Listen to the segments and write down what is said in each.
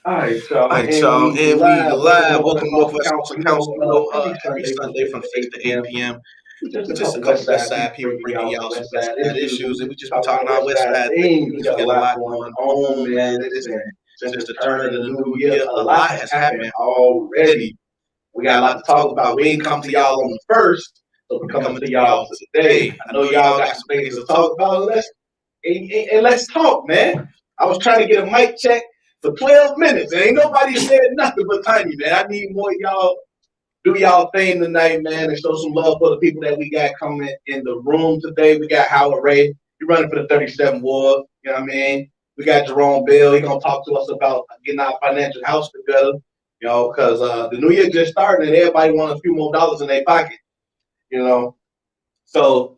All right, y'all, and we live. Welcome to Northwest Culture Council. Every Sunday from 6 to 8 p.m. We're just a couple West Side people bringing y'all some West Side issues, and we just be talking about West Side things. We got a lot going on, man. Listen, since the turn of the new year, a lot has happened already. We got a lot to talk about. We ain't come to y'all on the first, so we're coming to y'all today. I know y'all got some things to talk about. Let's talk, man. I was trying to get a mic check for 12 minutes. And ain't nobody said nothing but Tiny, man. I need more of y'all do y'all thing tonight, man, and show some love for the people that we got coming in the room today. We got Howard Ray. He's running for the 37 ward. You know what I mean? We got Jerome Bill. He's going to talk to us about getting our financial house together, you know, because the new year just started and everybody wants a few more dollars in their pocket, you know. So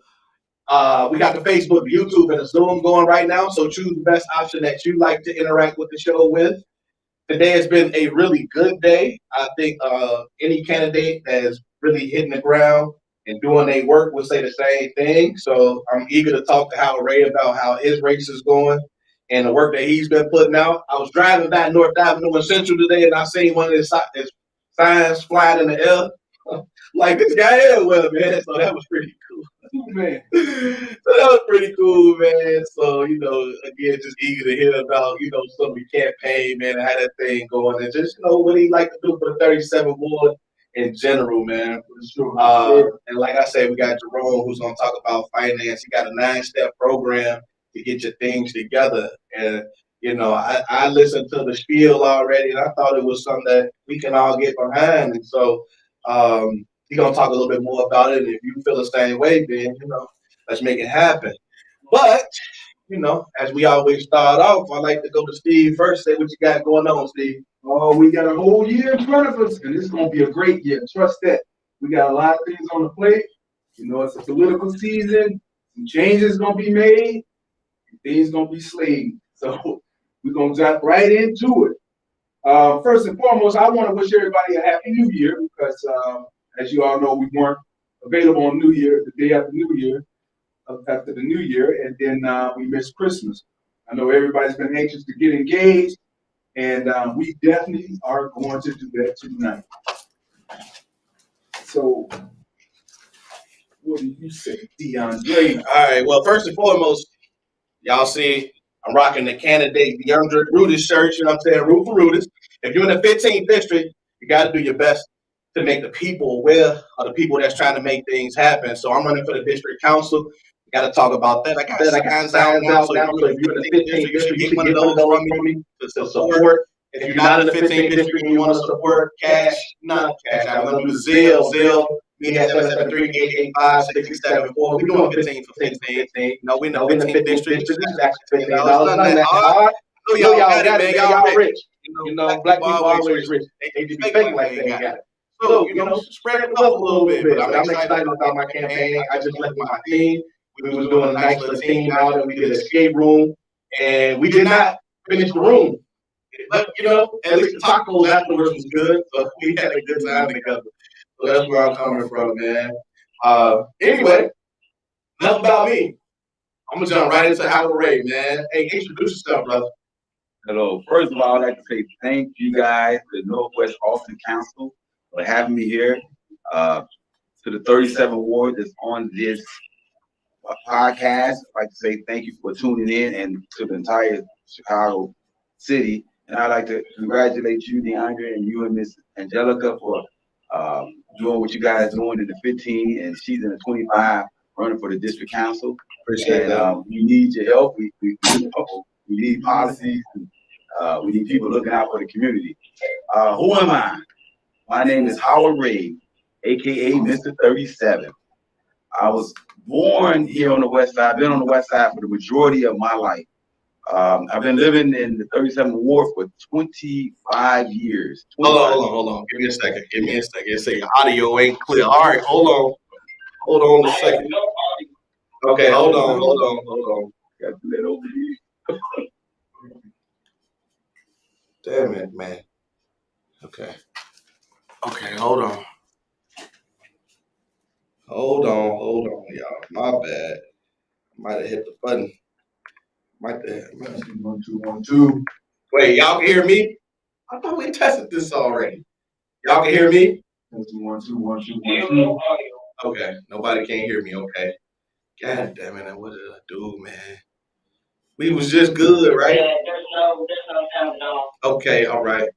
we got the Facebook, the YouTube, and the Zoom going right now. So choose the best option that you like to interact with the show with. Today has been a really good day. I think any candidate that is really hitting the ground and doing their work will say the same thing. So I'm eager to talk to Howard Ray about how his race is going and the work that he's been putting out. I was driving back North Avenue in Central today, and I seen one of his signs flying in the air. Like, this guy everywhere, man. So that was pretty cool. Man. So that was pretty cool, man. So, you know, again, just eager to hear about, you know, some of the campaign, man, and how that thing going. And just, you know, what he like to do for the 37 ward in general, man. And like I said, we got Jerome who's going to talk about finance. He got a 9-step program to get your things together. And, you know, I listened to the spiel already, and I thought it was something that we can all get behind. And so, he's gonna talk a little bit more about it. And if you feel the same way, then you know, let's make it happen. But you know, as we always start off, I like to go to Steve first. Say what you got going on, Steve. Oh, we got a whole year in front of us, and it's gonna be a great year. Trust that. We got a lot of things on the plate. You know, it's a political season. Some changes gonna be made. And things gonna be slayed. So we're gonna jump right into it. First and foremost, I want to wish everybody a happy New Year because, as you all know, we weren't available on New Year, the day after New Year, after the New Year, and then we missed Christmas. I know everybody's been anxious to get engaged, and we definitely are going to do that tonight. So, what do you say, DeAndre? All right. Well, first and foremost, y'all see I'm rocking the candidate DeAndre Rudis shirt. You know what I'm saying? Root for Rudis. If you're in the 15th district, you got to do your best to make the people aware of the people that's trying to make things happen. So I'm running for the district council. We got to talk about that. I got signs out now. So if you're in the 15th district, you should get one of those from me to support. If you're not in the 15th district and you want to support, not cash. I'm going to do Zelle. Me at 773-885-6074. We're doing 15 for 15. No, we're in the 15th district. This is actually $15. None of that hard. I know y'all got it, man. Y'all rich. You know, black people always rich. They just be faking like they ain't got it. So, you know, spread it up a little bit. But I'm excited about my campaign. I just left with my team. We was doing a nice little team out there. We did an escape room. And we did not finish the room. But, you know, at least the tacos afterwards was good. So we had a good time together. So that's where I'm coming from, man. Anyway, enough about me. I'm going to jump right into Howard Ray, man. Hey, introduce yourself, brother. Hello. First of all, I'd like to say thank you guys, the Northwest Austin Council, for having me here. To the 37 Ward that's on this podcast, I'd like to say thank you for tuning in, and to the entire Chicago city. And I'd like to congratulate you, DeAndre, and you and Miss Angelica for doing what you guys are doing in the 15, and she's in the 25, running for the district council. Appreciate that. We need your help. We need policies. And, we need people looking out for the community. Who am I? My name is Howard Ray, aka Mr. 37. I was born here on the West Side. I've been on the West Side for the majority of my life. I've been living in the 37th Ward for 25 years. Hold on. Give me a second. It's saying audio ain't clear. All right, hold on a second. Okay, hold on. Got to let over here. Damn it, man. Okay, hold on. Hold on, y'all. My bad. Might have hit the button. 1, 2, 1, 2. Wait, y'all can hear me? I thought we tested this already. Y'all can hear me? 1, 2, 1, 2, 1, 2. Okay, nobody can hear me. Okay. God damn it! What did I do, man? We was just good, right? Yeah, there's no countdown. Okay, all right.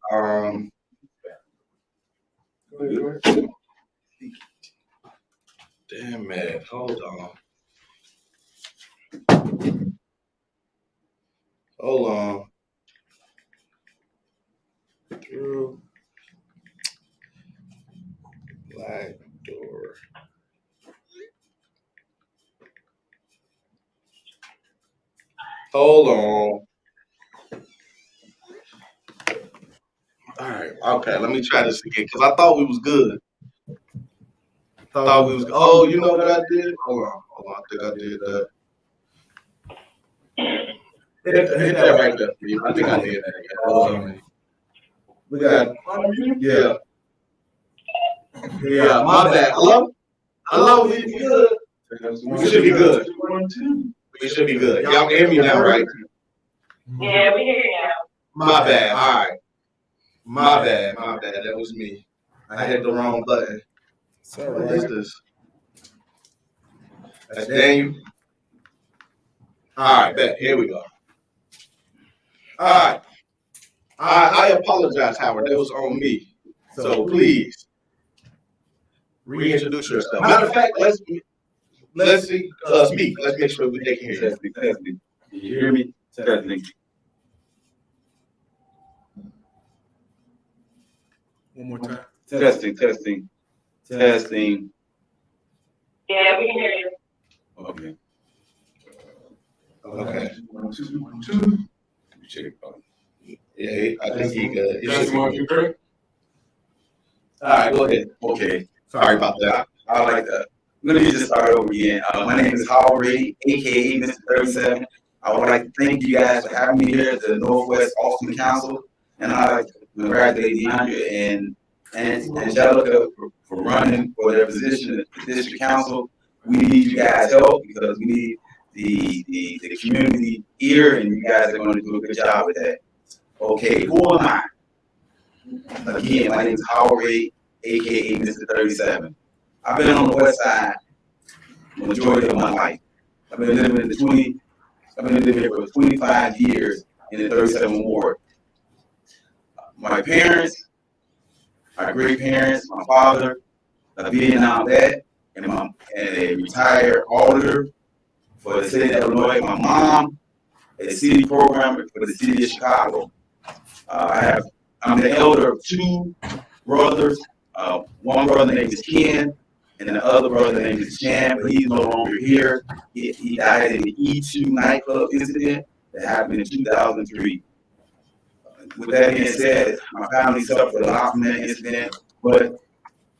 Damn it! Hold on. Hold on. Through black door. Hold on. All right. Okay. Let me try this again because I thought we was good. Thought we was. Oh, you know what I did? Hold on. I think I did that. Hit that right there. I think I did that. Hold on. We got. Yeah. Yeah. My bad. Hello. We good. We should be good. 1, 2. We should be good. Y'all can hear me now, right? Yeah, we hear you now. My bad. All right. My bad. That was me. I hit the wrong button. What is this? That's Daniel. All right, bet. Here we go. All right. I apologize, Howard. That was on me. So please reintroduce yourself. Matter of fact, let's speak. Let's make sure they can hear you. Testing. Can you hear me? Testing. One more time. Testing. Yeah, we can hear you. Okay. Okay. 1, 2, 1, 2. Check. Yeah, I think he good. You should Testing be 1, good. 2, 3. All right, go ahead. Okay. Sorry about that. I like that. Let me just start over again. My name is Howard Ray, aka Mr. 37. I would like to thank you guys for having me here at the Northwest Austin Council, and I'd like to congratulate DeAndre and Angelica for running for their position at the district council. We need you guys' help because we need the community ear, and you guys are going to do a good job with that. Okay, who am I? Again, my name is Howard Ray, aka Mr. 37. I've been on the west side the majority of my life. I've been living here for 25 years in the 37th Ward. My parents, my great parents, my father, a Vietnam vet, and a retired auditor for the state of Illinois. My mom, a city programmer for the city of Chicago. I'm the elder of 2 brothers. One brother named is Ken, and the other brother named is Chan, but he's no longer here. He died in the E2 nightclub incident that happened in 2003. With that being said, my family suffered a lot from that incident, but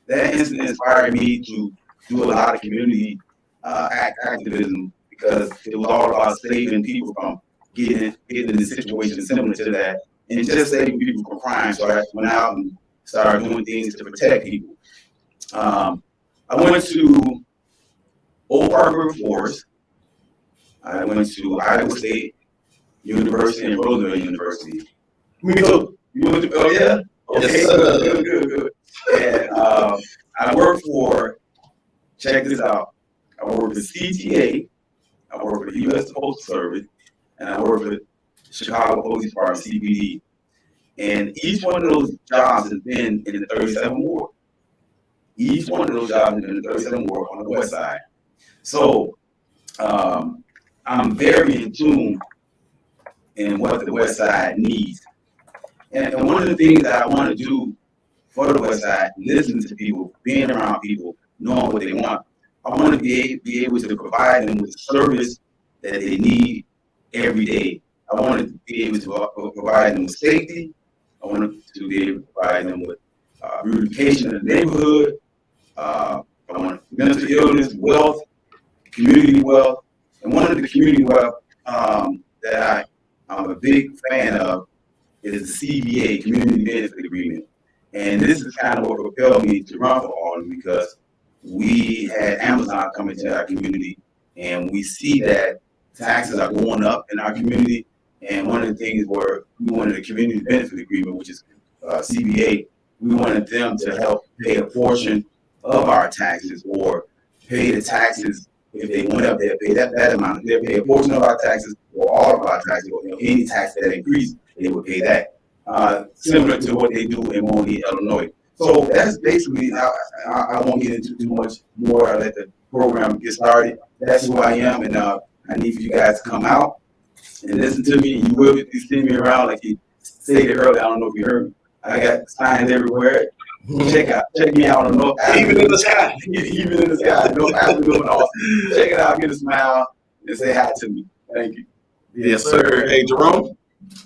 that incident inspired me to do a lot of community activism because it was all about saving people from getting in a situation similar to that and just saving people from crime. So I went out and started doing things to protect people. I went to Oak Park River Forest. I went to Iowa State University and Roosevelt University. Me too. You went to? Oh yeah. Okay. Yes, Good. And I work for. Check this out. I work for CTA. I work for the U.S. Postal Service, and I work for the Chicago Police Department (CPD). And each one of those jobs has been in the 37th Ward. Each one of those jobs has been in the 37th Ward on the west side. So I'm very in tune in what the west side needs. And one of the things that I want to do for the west side, listening to people, being around people, knowing what they want, I want to be able to provide them with the service that they need every day. I want to be able to provide them with safety. I want to be able to provide them with beautification in the neighborhood. I want mental illness, wealth, community wealth. And one of the community wealth that I'm a big fan of is the CBA, Community Benefit Agreement. And this is kind of what propelled me to run for Alderman because we had Amazon come into our community and we see that taxes are going up in our community. And one of the things where we wanted a community benefit agreement, which is CBA, we wanted them to help pay a portion of our taxes or pay the taxes. If they went up, they'll pay that amount. They'll pay a portion of our taxes or all of our taxes, or any tax that increase, they would pay that. Similar to what they do in Moline, Illinois. So that's basically how I won't get into too much more. I'll let the program get started. That's who I am, and I need for you guys to come out and listen to me. You will be seeing me around, like you stated earlier. I don't know if you heard me. I got signs everywhere. Check me out on North Avenue. Even in the sky. Even in the sky. North Avenue in Austin. Check it out, get a smile, and say hi to me. Thank you. Yes, sir. Hey, Jerome.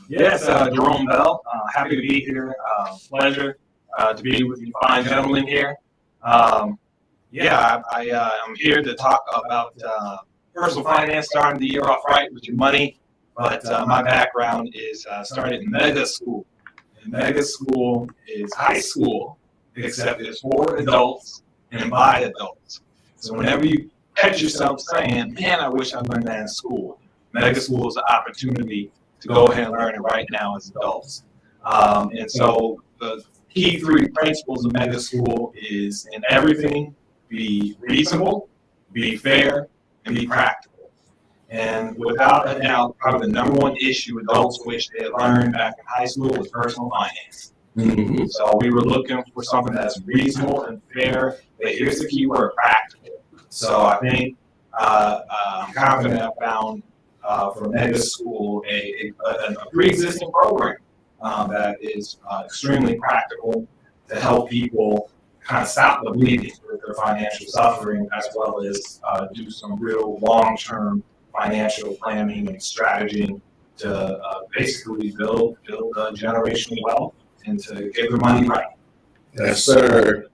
Yes, Jerome Bell. Happy to be here. Pleasure to be with you fine gentlemen here. I'm here to talk about personal finance, starting the year off right with your money. But my background is started in Mega School. And Mega School is high school, except it's for adults and by adults. So whenever you catch yourself saying, man, I wish I learned that in school, Mega School is an opportunity to go ahead and learn it right now as adults. And so the key three principles of Mega School is in everything, be reasonable, be fair, and be practical. And without a doubt, probably the number one issue adults wish they had learned back in high school was personal finance. Mm-hmm. So we were looking for something that's reasonable and fair, but here's the key word, practical. So I think I'm confident I found for Mega School a pre-existing program that is extremely practical to help people kind of stop the bleeding with their financial suffering, as well as do some real long-term financial planning and strategy to basically build generational wealth and to get their money right. Yes, sir.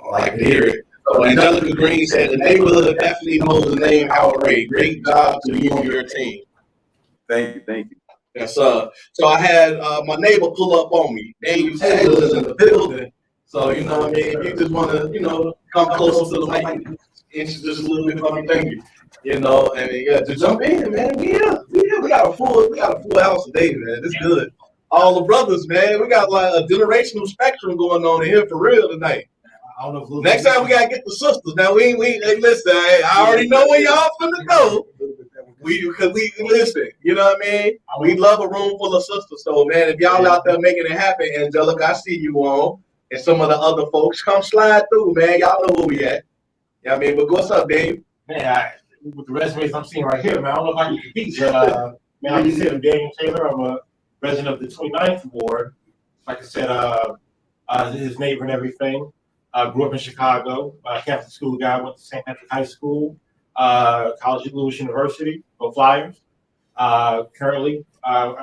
I like to hear it. So Angelica Green said the neighborhood definitely knows the name Howard Ray. Great job to you and your team. Thank you. Yes, sir. So I had my neighbor pull up on me. Daniel Taylor is in the building. So, you know what I mean? If you just want to, come closer to the mic, introduce a little bit for me, thank you. To jump in, man. We got a full house today, man. This is good. All the brothers, man. We got like a generational spectrum going on in here for real tonight. Next time we gotta get the sisters. Now hey, listen. I already know where y'all finna go. We listen. You know what I mean? We love a room full of sisters. So man, if y'all out there making it happen, Angelica, I see you on, and some of the other folks, come slide through, man. Y'all know where we at. You know what I mean? But what's up, Dave? Man, with the resumes I'm seeing right here, man, I don't know if I can compete, but man, like I said, I'm Daniel Taylor. I'm a resident of the 29th Ward. Like I said, his neighbor and everything. Grew up in Chicago. Catholic school guy. Went to St. Patrick High School, College of Lewis University, go Flyers. Currently, I'm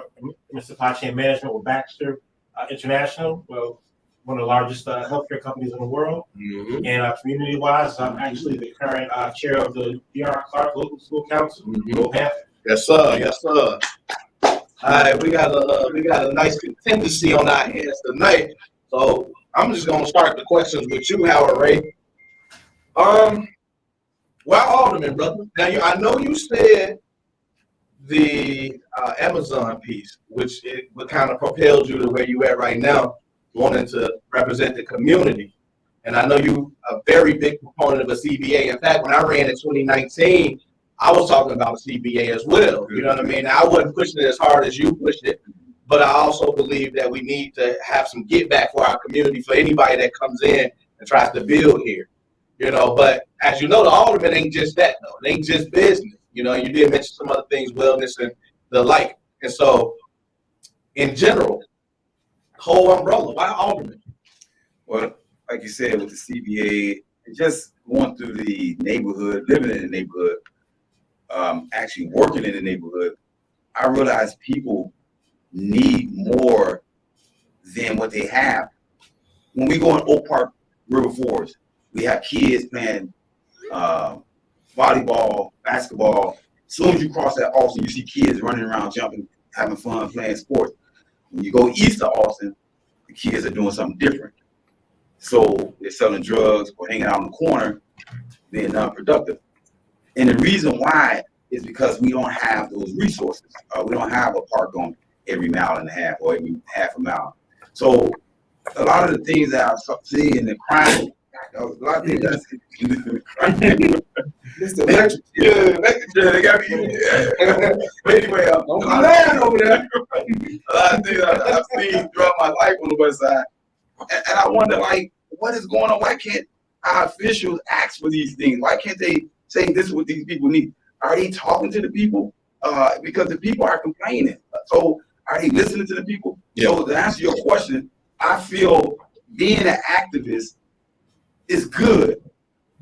in supply chain management with Baxter International. Well, one of the largest healthcare companies in the world. Mm-hmm. And community-wise, I'm actually the current chair of the D.R. Clark Local School Council. Mm-hmm. Yes, sir. Yes, sir. All right, we got a nice contingency on our hands tonight. So I'm just gonna start the questions with you, Howard Ray. Why Alderman, brother? Now I know you said the Amazon piece, which what kind of propelled you to where you at right now, wanting to represent the community. And I know you a very big proponent of a CBA. In fact, when I ran in 2019, I was talking about a CBA as well. You know what I mean? I wasn't pushing it as hard as you pushed it, but I also believe that we need to have some get back for our community, for anybody that comes in and tries to build here. But as you know, the alderman ain't just that though. It ain't just business. You did mention some other things, wellness and the like. And so in general, whole umbrella, why alderman? Well, like you said, with the CBA, just going through the neighborhood, living in the neighborhood, actually working in the neighborhood, I realized people need more than what they have. When we go in Oak Park River Forest, we have kids playing volleyball, basketball. As soon as you cross that Austin, you see kids running around, jumping, having fun, playing sports. When you go east of Austin, the kids are doing something different. So they're selling drugs or hanging out in the corner, being non-productive. And the reason why is because we don't have those resources. We don't have a park on every mile and a half or every half a mile. So a lot of the things that I see in the crime, a lot of things that I see in the crime. Mr. Electric. Yeah, they got me. Yeah. Anyway, Don't be lying over there. a lot of things I've seen throughout my life on the West Side, and I wonder, like, what is going on? Why can't our officials ask for these things? Why can't they say this is what these people need? Are they talking to the people? Because the people are complaining. So are they listening to the people? Yeah. So to answer your question, I feel being an activist is good,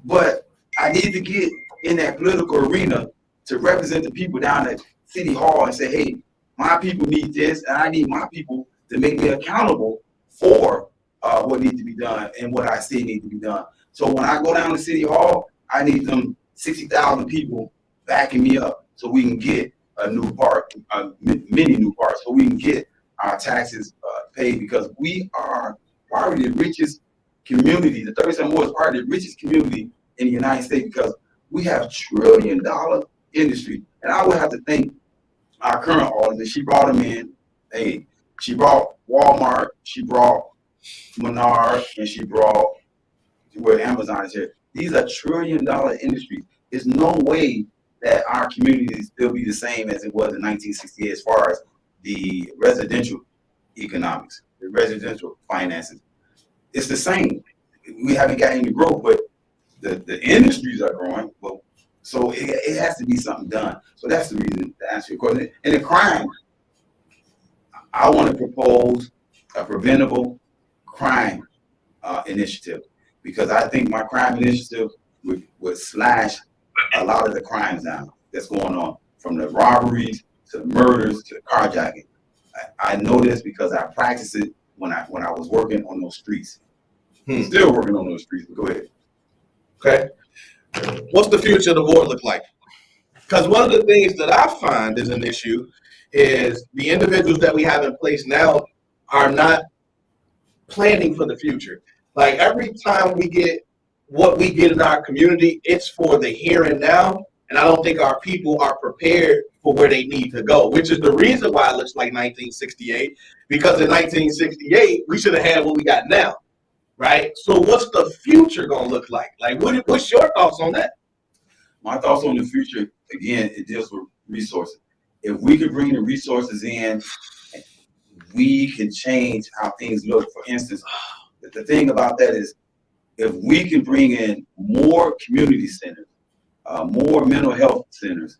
but I need to get in that political arena to represent the people down at City Hall and say, hey, my people need this, and I need my people to make me accountable for what needs to be done and what I say needs to be done. So when I go down to City Hall, I need them 60,000 people backing me up so we can get a new park, many new parks, so we can get our taxes paid, because we are probably the richest community. The 37 Ward is probably the richest community in the United States because we have $1 trillion industry. And I would have to thank our current auditor. She brought them in. Hey, she brought Walmart, she brought Menard, and she brought where Amazon is here. These are $1 trillion industries. There's no way that our community still be the same as it was in 1968 as far as the residential economics, the residential finances. It's the same. We haven't got any growth, but the industries are growing. Well, so it has to be something done. So that's the reason to answer your question. And the crime, I want to propose a preventable crime initiative, because I think my crime initiative would slash a lot of the crimes down that's going on, from the robberies to the murders to the carjacking. I know this because I practiced it when I was working on those streets. I'm still working on those streets, but go ahead. Okay. What's the future of the board look like? Because one of the things that I find is an issue is the individuals that we have in place now are not planning for the future. Like every time we get what we get in our community, it's for the here and now. And I don't think our people are prepared for where they need to go, which is the reason why it looks like 1968, because in 1968, we should have had what we got now, right? So what's the future going to look like? Like, what's your thoughts on that? My thoughts on the future, again, it deals with resources. If we could bring the resources in, we can change how things look. For instance, the thing about that is, if we can bring in more community centers, more mental health centers,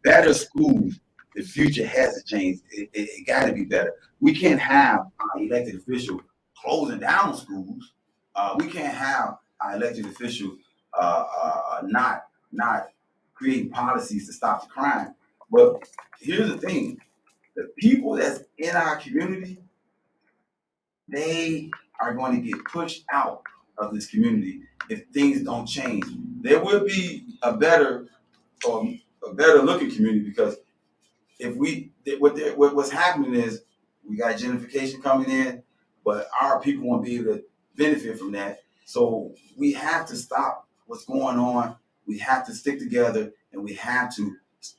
better schools, the future has to change. It got to be better. We can't have our elected officials closing down schools. We can't have our elected officials not creating policies to stop the crime. But here's the thing: the people that's in our community, they are going to get pushed out of this community if things don't change. There will be a better looking community, because if what's happening is we got gentrification coming in, but our people won't be able to benefit from that. So we have to stop what's going on. We have to stick together, and we have to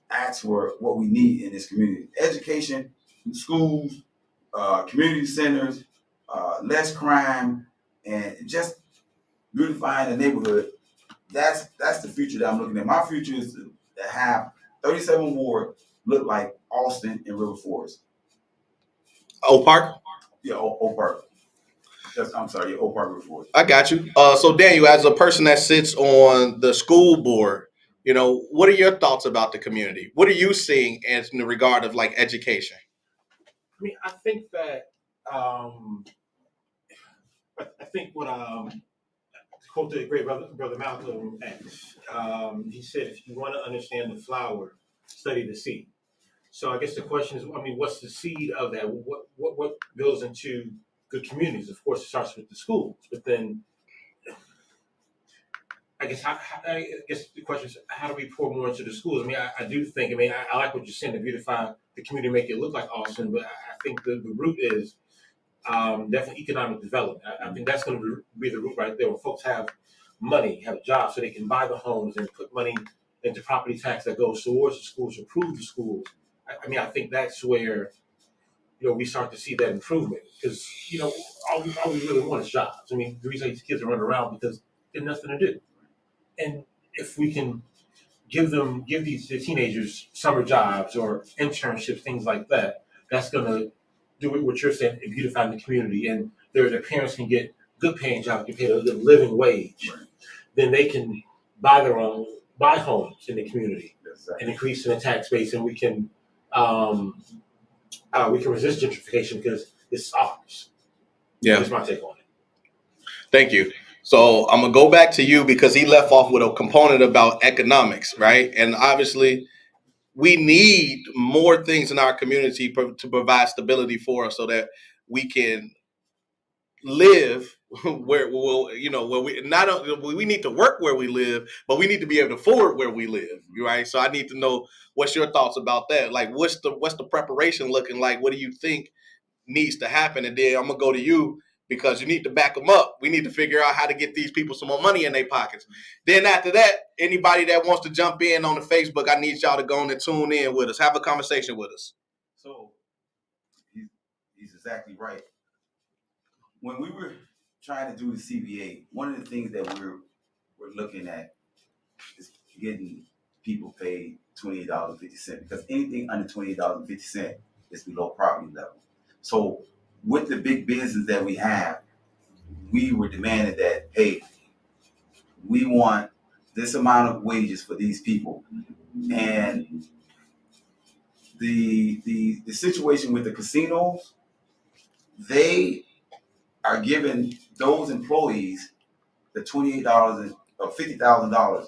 ask for what we need in this community: education, schools, community centers, less crime, and just beautifying the neighborhood. That's the future that I'm looking at. My future is to have 37 Ward look like Austin and River Forest. Oak Park? Yeah, Oak Park. I'm sorry, Oak Park, River Forest. I got you. So Daniel, as a person that sits on the school board, you know, what are your thoughts about the community? What are you seeing as in the regard of like education? I mean, I think that I think what to quote the great brother Malcolm X, he said, "If you want to understand the flower, study the seed." So I guess the question is, I mean, what's the seed of that? What builds into good communities? Of course, it starts with the schools, but then I guess the question is, how do we pour more into the schools? I mean, I do think, I mean, I like what you're saying, to beautify the community, make it look like Austin, but I think the root is definitely economic development. I think that's going to be the root right there, where folks have money, have a job, so they can buy the homes and put money into property tax that goes towards the schools, improve the schools. I mean, I think that's where we start to see that improvement. Because, all we really want is jobs. I mean, the reason these kids are running around because they have nothing to do. And if we can give the teenagers summer jobs or internships, things like that, that's going to do what you're saying and beautify the community. And their parents can get good paying jobs, can pay a good living wage. Right. Then they can buy homes in the community Exactly. and increase in the tax base, and we can resist gentrification because it's ours. Yeah. That's my take on it. Thank you. So I'm gonna go back to you because he left off with a component about economics, right? And obviously, we need more things in our community to provide stability for us, so that we can live where where we not we need to work where we live, but we need to be able to afford where we live, right? So I need to know what's your thoughts about that. Like, what's the preparation looking like? What do you think needs to happen? And then I'm gonna go to you because you need to back them up. We need to figure out how to get these people some more money in their pockets. Then after that, anybody that wants to jump in on the Facebook, I need y'all to go on and tune in with us, have a conversation with us. So he's exactly right. When we were trying to do the CBA, one of the things that we're looking at is getting people paid $28.50 because anything under $28.50 is below poverty level. So with the big business that we have, we were demanding that, hey, we want this amount of wages for these people. And the situation with the casinos, they are giving those employees the $28 or $50,000.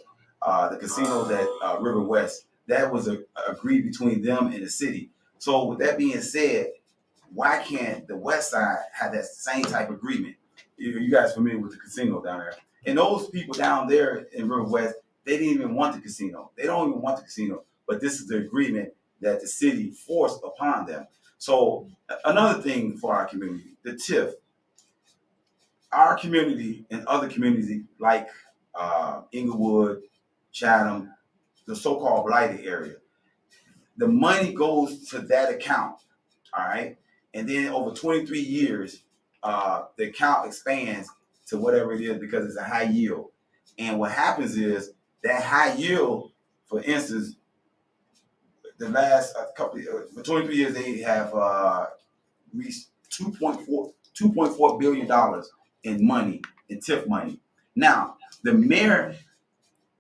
The casinos at River West, that was agreed between them and the city. So with that being said, why can't the West Side have that same type of agreement? You guys familiar with the casino down there? And those people down there in River West, they didn't even want the casino. They don't even want the casino. But this is the agreement that the city forced upon them. So another thing for our community, the TIF. Our community and other communities like Inglewood, Chatham, the so-called blighted area, the money goes to that account, all right? And then over 23 years, the account expands to whatever it is because it's a high yield. And what happens is that high yield, for instance, the last couple of for 23 years, they have reached $2.4 billion in money, in TIF money. Now, the mayor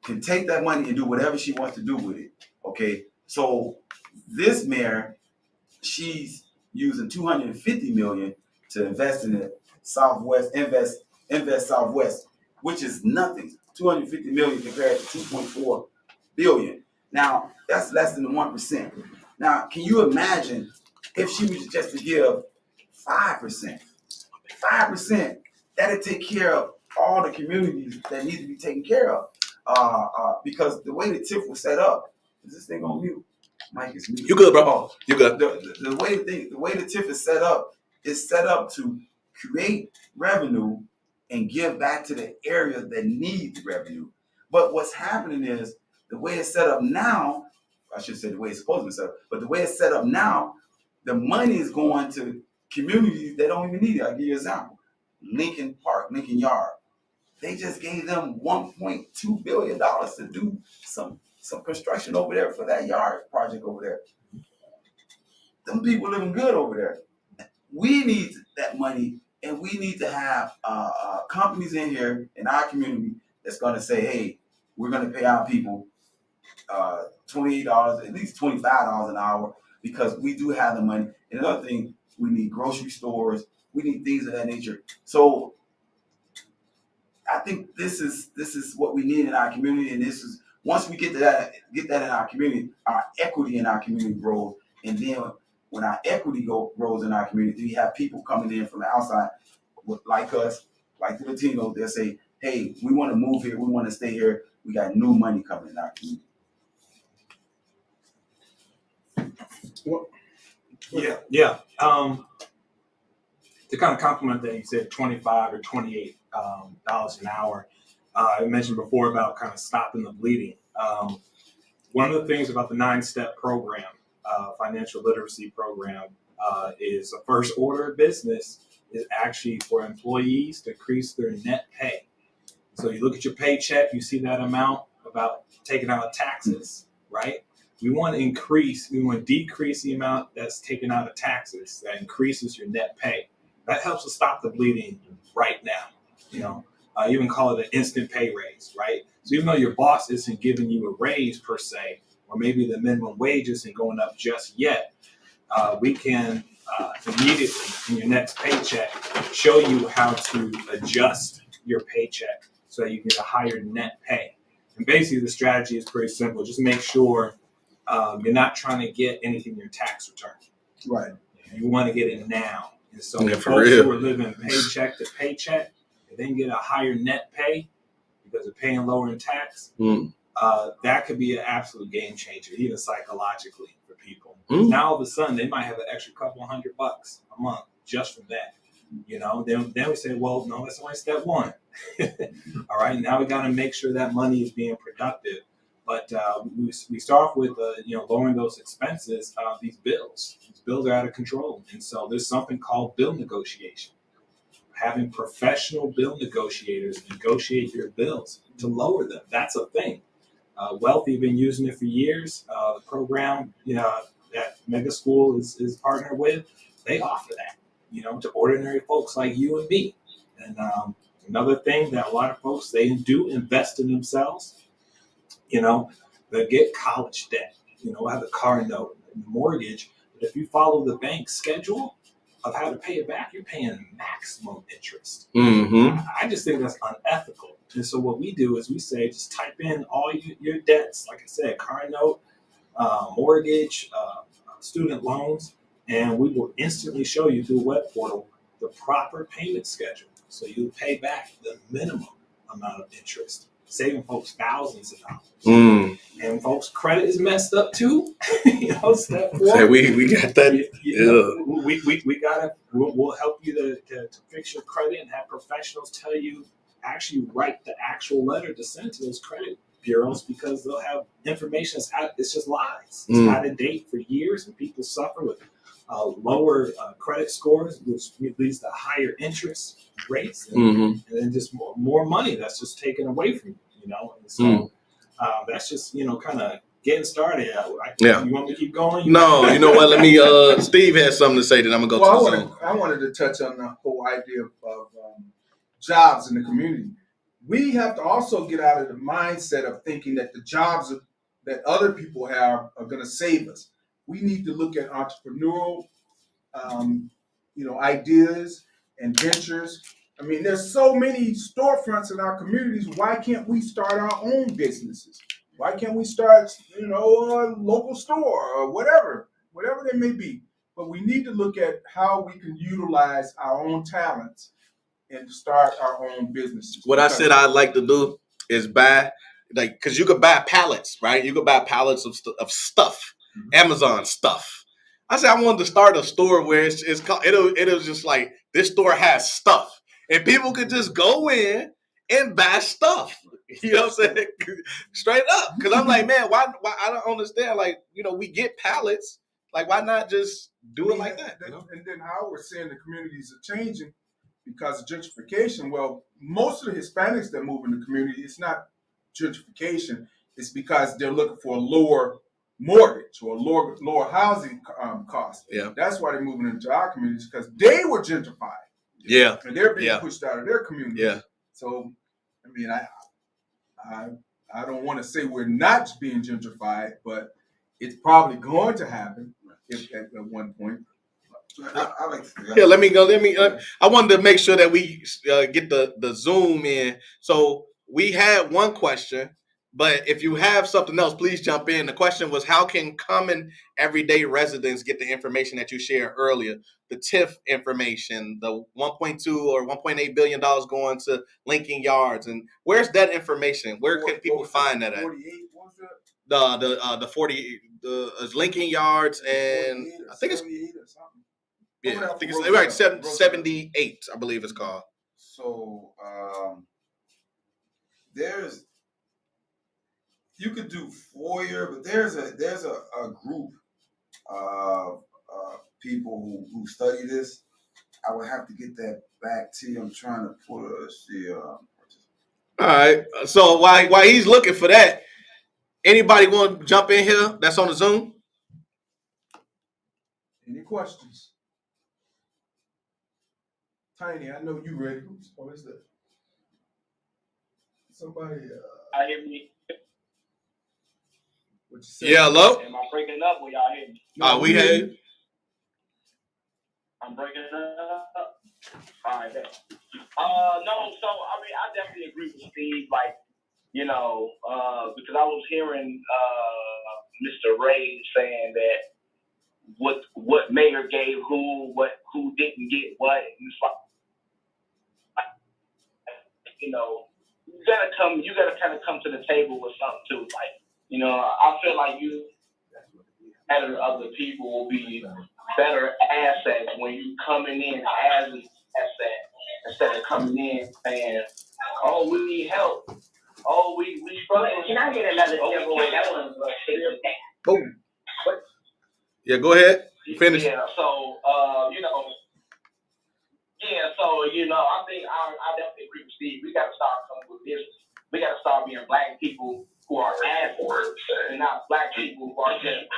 can take that money and do whatever she wants to do with it, okay? So this mayor, she's using $250 million to invest in the Southwest, invest Southwest, which is nothing. $250 million compared to $2.4 billion. Now, that's less than 1%. Now, can you imagine if she was just to give 5%? 5%, that'd take care of all the communities that need to be taken care of. Because the way the TIF was set up, is this thing on mute? Mike is mute. You good, bro? You good? The way the TIF is set up to create revenue and give back to the areas that need the revenue. But what's happening is the way it's set up now, I should say the way it's supposed to be set up, but the way it's set up now, the money is going to communities that don't even need it. I'll give you an example. Lincoln Park, Lincoln Yard. They just gave them $1.2 billion to do some construction over there for that yard project over there. Them people living good over there. We need that money, and we need to have companies in here in our community that's going to say, hey, we're going to pay our people $28, at least $25 an hour, because we do have the money. And another thing, we need grocery stores. We need things of that nature. So I think this is what we need in our community, and this is once we get that in our community, our equity in our community grows, and then when our equity grows in our community, we have people coming in from the outside, like us, like the Latinos. They'll say, "Hey, we want to move here. We want to stay here. We got new money coming in our community." Yeah. To kind of complement that, you said $25 or $28 an hour. I mentioned before about kind of stopping the bleeding. One of the things about the 9-step program, financial literacy program, is a first order of business is actually for employees to increase their net pay. So you look at your paycheck, you see that amount about taken out of taxes, right? We want to decrease the amount that's taken out of taxes. That increases your net pay. That helps to stop the bleeding right now. You know, even call it an instant pay raise, right? So even though your boss isn't giving you a raise per se, or maybe the minimum wage isn't going up just yet, we can immediately in your next paycheck show you how to adjust your paycheck so that you get a higher net pay. And basically the strategy is pretty simple. Just make sure you're not trying to get anything in your tax return. Right. You want to get it now. And so Yeah, the for folks real. who are living paycheck to paycheck, and then get a higher net pay because they're paying lower in tax, that could be an absolute game changer, even psychologically for people. Now all of a sudden they might have an extra couple $100 a month just from that. You know, then we say, well, no, that's only step one. All right, now we got to make sure that money is being productive. But we start off with lowering those expenses. These bills are out of control, and so there's something called bill negotiation. Having professional bill negotiators negotiate your bills to lower them. That's a thing. Wealthy have been using it for years. The program, that Mega School is partnered with, they offer that, to ordinary folks like you and me. And another thing that a lot of folks, they do invest in themselves. They get college debt, have a car note, mortgage. But if you follow the bank's schedule of how to pay it back, you're paying maximum interest. I just think that's unethical. And so what we do is we say, just type in all your debts, like I said, car note, mortgage, student loans, and we will instantly show you through a web portal the proper payment schedule. So you pay back the minimum amount of interest, saving folks thousands of dollars. And folks' credit is messed up too. Step four. So we got that. We'll help you to fix your credit and have professionals tell you, actually write the actual letter to send to those credit bureaus, because they'll have information it's just lies. It's out of date for years, and people suffer with lower credit scores, which leads to higher interest rates, and then just more money that's just taken away from you. And so that's just kind of getting started. You want me to keep going? No, you know what? Let me. Steve has something to say. Then I'm gonna go to the Zoom. I wanted to touch on the whole idea of jobs in the community. We have to also get out of the mindset of thinking that the jobs that other people have are going to save us. We need to look at entrepreneurial, ideas and ventures. I mean, there's so many storefronts in our communities. Why can't we start our own businesses? Why can't we start, a local store or whatever they may be? But we need to look at how we can utilize our own talents and start our own businesses. What I said I'd like to do is buy, because you could buy pallets, right? You could buy pallets of stuff, Amazon stuff. I said I wanted to start a store where it's called, it'll just like, this store has stuff, and people could just go in and buy stuff. You know what I'm saying? Straight up. Because I'm like, man, why I don't understand. Like, we get pallets. Like, why not just do it like that? And then how we're seeing the communities are changing because of gentrification. Well, most of the Hispanics that move in the community, it's not gentrification. It's because they're looking for a lower mortgage or lower housing cost. Yeah. That's why they're moving into our communities, because they were gentrified. Yeah. And they're being pushed out of their community. Yeah. So, I mean, I don't want to say we're not being gentrified, but it's probably going to happen at one point. I like to, Yeah, let me go. I wanted to make sure that we get the Zoom in. So we had one question, but if you have something else, please jump in. The question was, how can common everyday residents get the information that you shared earlier? The TIF information, the 1.2 or 1.8 billion dollars going to Lincoln Yards, and where's that information? Where can people find that at? 48, what was The 40, the Lincoln Yards, and I think it's. or something. Yeah, I think it's right. 78, I believe it's called. So you could do FOIA, but there's a group of people who study this. I would have to get that back to you. I'm trying to pull see. All right. So while he's looking for that, anybody want to jump in here that's on the Zoom? Any questions? Tiny, I know you ready. Oh, is that? Somebody, I hear me. what you say? Yeah, hello? Am I breaking up? Will y'all hear me? We hear you. I'm breaking up. All right. Then. No. So I mean, I definitely agree with Steve. Like, you know, because I was hearing Mr. Ray saying that what mayor gave who didn't get what, and it's like, you know, you gotta kind of come to the table with something too. Like, you know, I feel like you and other people will be better assets when you coming in as an asset instead of coming in saying, "Oh, we need help. Oh, we struggling." Can I get another giveaway? That one's Boom. Yeah, go ahead. Finish. Yeah. So, you know. Yeah, so, you know, I think I definitely agree with Steve. We got to start coming with business. We got to start being black people who are assets and not black people who are just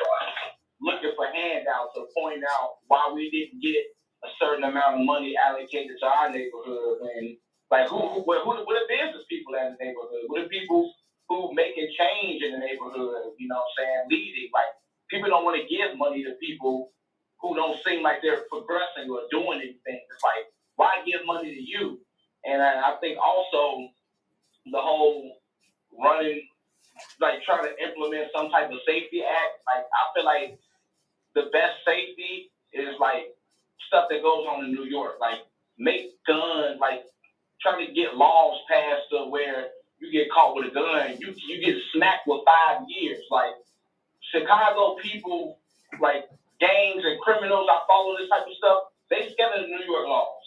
looking for handouts or pointing out why we didn't get a certain amount of money allocated to our neighborhood. And, like, who the business people in the neighborhood? Who the people who making change in the neighborhood, you know what I'm saying, leading? Like, people don't want to give money to people who don't seem like they're progressing or doing anything. It's like, why give money to you? And I think also the whole running, like trying to implement some type of safety act. Like, I feel like the best safety is like stuff that goes on in New York. Like, make guns, like trying to get laws passed to where you get caught with a gun, you get smacked with 5 years. Like, Chicago people, like gangs and criminals, I follow this type of stuff. They scared of the New York laws.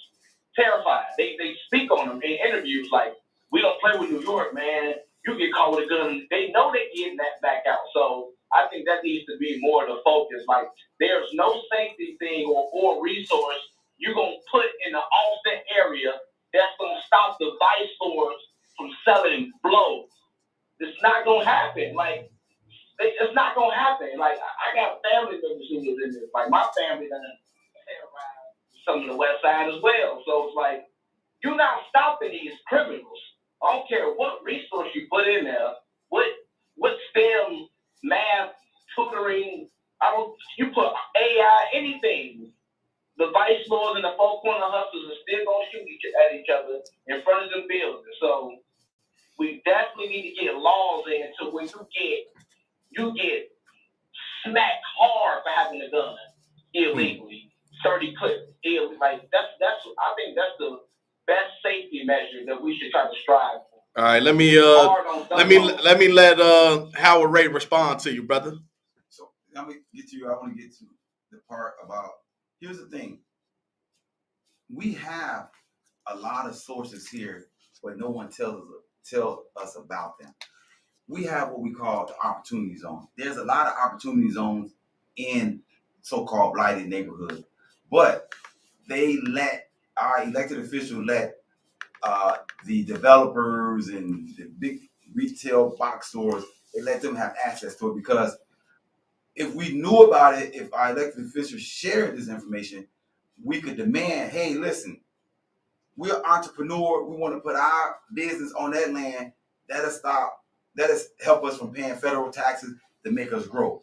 Terrified. They speak on them in interviews like, we don't play with New York, man. You get caught with a gun. They know they're getting that back out. So I think that needs to be more the focus. Like, there's no safety thing or resource you're going to put in the Austin area that's going to stop the vice lords from selling blows. It's not going to happen. Like, it's not going to happen. Like, I got family members who live in this. Like, my family done terrorized some of the West Side as well. So it's like, you're not stopping these criminals. I don't care what resource you put in there, what STEM, math, tutoring, you put AI, anything. The vice lords and the four corner hustlers are still gonna shoot at each other in front of them buildings. So we definitely need to get laws in to when you get smacked hard for having a gun illegally. 30 clip. Like, I think that's the best safety measure that we should try to strive for. All right, let me let Howard Ray respond to you, brother. So let me get to you. I want to get to the part about. Here's the thing. We have a lot of sources here, but no one tells us about them. We have what we call the opportunity zone. There's a lot of opportunity zones in so-called blighted neighborhoods, but they let our elected officials let the developers and the big retail box stores, they let them have access to it, because if we knew about it, if our elected officials shared this information, we could demand, hey, listen, we're entrepreneur, we want to put our business on that land, let us help us from paying federal taxes to make us grow.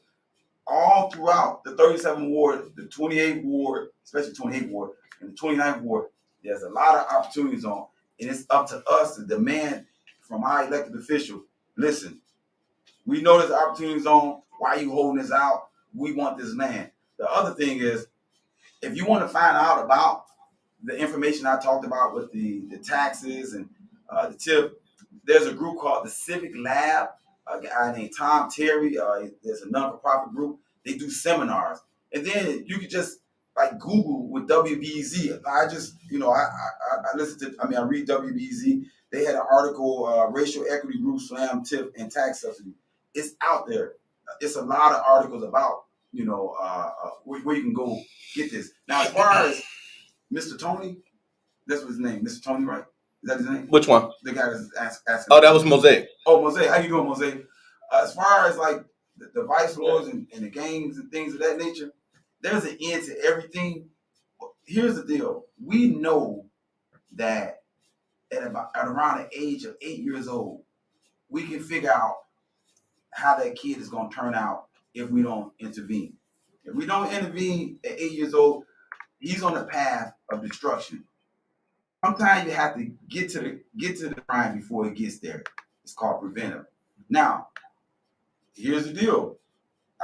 All throughout the 37th Ward, the 28th Ward, especially 28th Ward, and the 29th Ward, there's a lot of opportunities on, and it's up to us to demand from our elected officials, listen, we know there's opportunity zone, why are you holding this out? We want this land. The other thing is, if you want to find out about the information I talked about with the taxes and the tip, there's a group called the Civic Lab, a guy named Tom Terry. There's a non-for-profit group. They do seminars. And then you could just like Google with WBZ. I just, I read WBZ. They had an article, Racial Equity Group Slam Tip and Tax Subsidy. It's out there. It's a lot of articles about you know, where you can go get this. Now, as far as Mr. Tony, that's what his name, Mr. Tony, right? Is that his name? Which one? The guy that's asking. Oh, that was Mosaic. Oh, Mosaic. How you doing, Mosaic? As far as like the vice lords and the gangs and things of that nature, there's an end to everything. Here's the deal. We know that at around the age of 8 years old, we can figure out how that kid is going to turn out if we don't intervene. If we don't intervene at 8 years old, he's on the path of destruction. Sometimes you have to get to the crime before it gets there. It's called preventive. Now, here's the deal.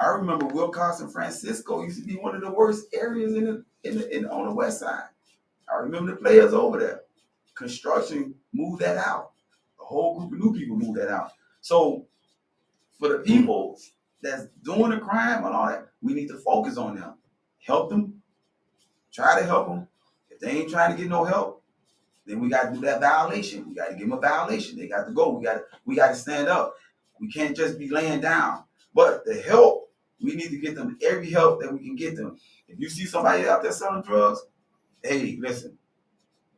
I remember Wilcox and Francisco used to be one of the worst areas on the west side. I remember the players over there. Construction moved that out. A whole group of new people moved that out. So for the people that's doing the crime and all that, we need to focus on them. Help them. Try to help them. If they ain't trying to get no help, then we got to do that violation. We got to give them a violation. They got to go. We got to stand up. We can't just be laying down. But the help, we need to get them every help that we can get them. If you see somebody out there selling drugs, hey, listen,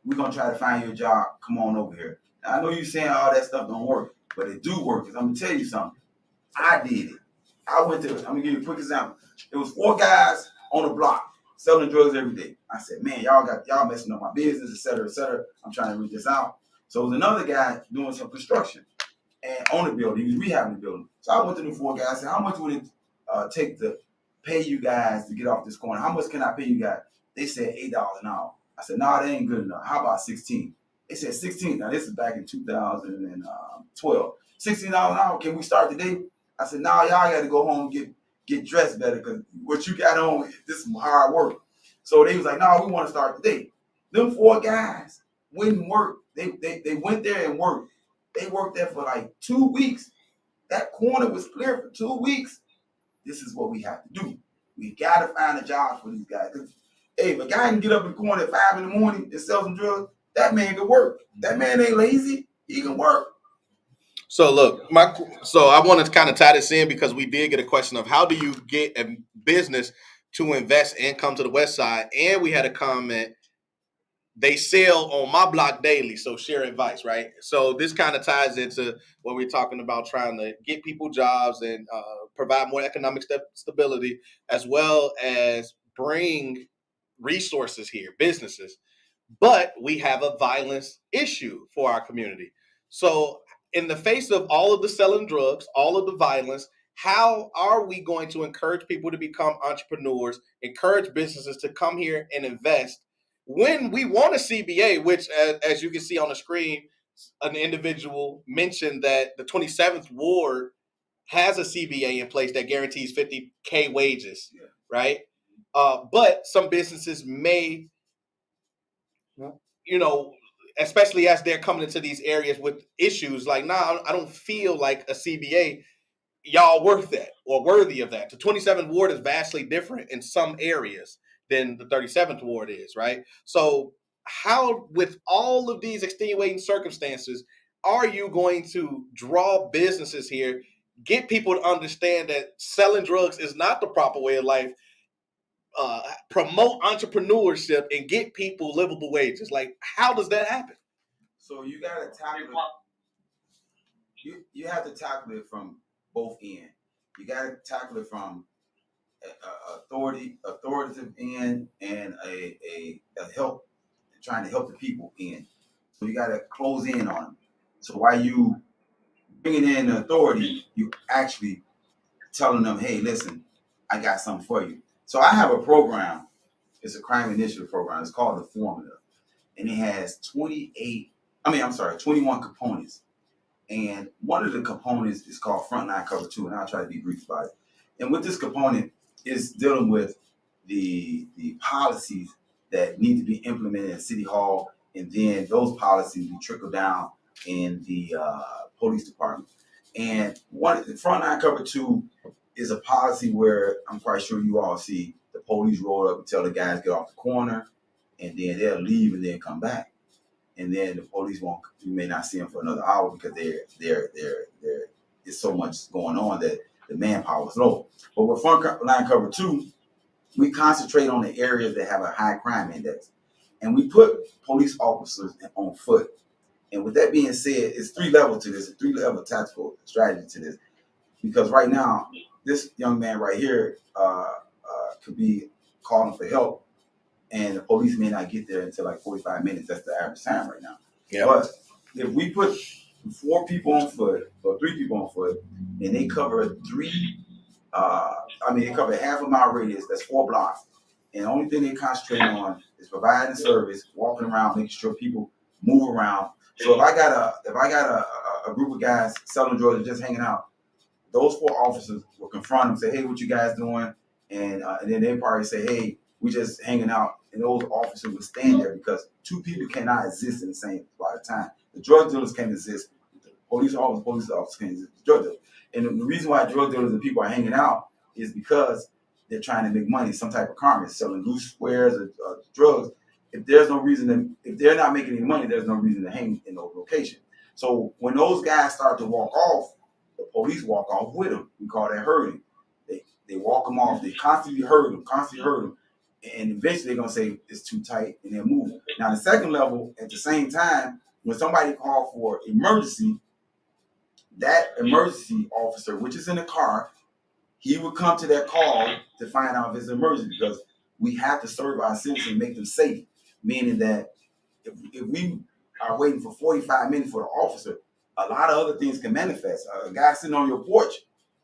we're going to try to find you a job. Come on over here. Now, I know you're saying all that stuff don't work, but it do work. Because I'm going to tell you something. I did it. I'm going to give you a quick example. There was 4 guys on the block selling drugs every day. I said, man, y'all messing up my business, et cetera, et cetera. I'm trying to read this out. So it was another guy doing some construction and on the building. He was rehabbing the building. So I went to the 4 guys and said, how much would it take to pay you guys to get off this corner? How much can I pay you guys? They said $8 an hour. I said, no, that ain't good enough. How about 16? They said 16. Now this is back in 2012. $16 an hour. Can we start today? I said, no, y'all got to go home and get dressed better because what you got on, this is some hard work. So they was like, no, we want to start today. Them 4 guys wouldn't work. They went there and worked. They worked there for like 2 weeks. That corner was clear for 2 weeks. This is what we have to do. We got to find a job for these guys. Hey, if a guy can get up in the corner at 5 in the morning and sell some drugs, that man can work. That man ain't lazy. He can work. So look, so I want to kind of tie this in because we did get a question of how do you get a business to invest and come to the west side? And we had a comment, they sell on my block daily, so share advice, right? So this kind of ties into what we're talking about, trying to get people jobs and provide more economic stability, as well as bring resources here, businesses. But we have a violence issue for our community. So in the face of all of the selling drugs, all of the violence, how are we going to encourage people to become entrepreneurs, encourage businesses to come here and invest when we want a CBA, which, as you can see on the screen, an individual mentioned that the 27th Ward has a CBA in place that guarantees $50K wages, right? But some businesses may, especially as they're coming into these areas with issues like, nah, I don't feel like a CBA, y'all worth that or worthy of that. The 27th Ward is vastly different in some areas than the 37th Ward is, right? So how, with all of these extenuating circumstances, are you going to draw businesses here, get people to understand that selling drugs is not the proper way of life, promote entrepreneurship, and get people livable wages? Like, how does that happen? So you got to tackle it. You have to tackle it from both ends. You got to tackle it from authoritative end and a help, trying to help the people in. So you got to close in on them. So while you bringing in the authority, you actually telling them, hey, listen, I got something for you. So I have a program. It's a crime initiative program. It's called The Formula. And it has 21 components. And one of the components is called Frontline Cover 2, and I'll try to be brief about it. And with this component is dealing with the policies that need to be implemented in City Hall, and then those policies will trickle down in the police department. And the Frontline Cover 2 is a policy where I'm quite sure you all see the police roll up and tell the guys get off the corner, and then they'll leave and then come back. And then the police you may not see them for another hour because there's so much going on that the manpower is low. But with frontline cover 2, we concentrate on the areas that have a high crime index, and we put police officers on foot. And with that being said, it's 3 levels to this, a 3-level tactical strategy to this. Because right now, this young man right here could be calling for help, and the police may not get there until like 45 minutes. That's the average time right now. Yeah. But if we put 4 people on foot or 3 people on foot, and they cover they cover half a mile radius, that's 4 blocks. And the only thing they concentrate on is providing service, walking around, making sure people move around. So if I got a group of guys selling drugs and just hanging out, those 4 officers will confront them, say, hey, what you guys doing? And then they probably say, hey, we just hanging out. And those officers will stand there because 2 people cannot exist in the same spot at a time. The drug dealers can't exist. The police officers can't exist. The drug dealers. And the reason why drug dealers and people are hanging out is because they're trying to make money, some type of karma, selling loose squares or drugs. If there's no reason if they're not making any money, there's no reason to hang in those locations. So when those guys start to walk off, the police walk off with them. We call that herding. They walk them off. They constantly herd them, and eventually they're gonna say it's too tight, and they'll move. Now the second level, at the same time, when somebody calls for emergency, that emergency officer, which is in the car, he would come to that call to find out if it's an emergency, because we have to serve our citizens and make them safe. Meaning that if we are waiting for 45 minutes for the officer, a lot of other things can manifest. A guy sitting on your porch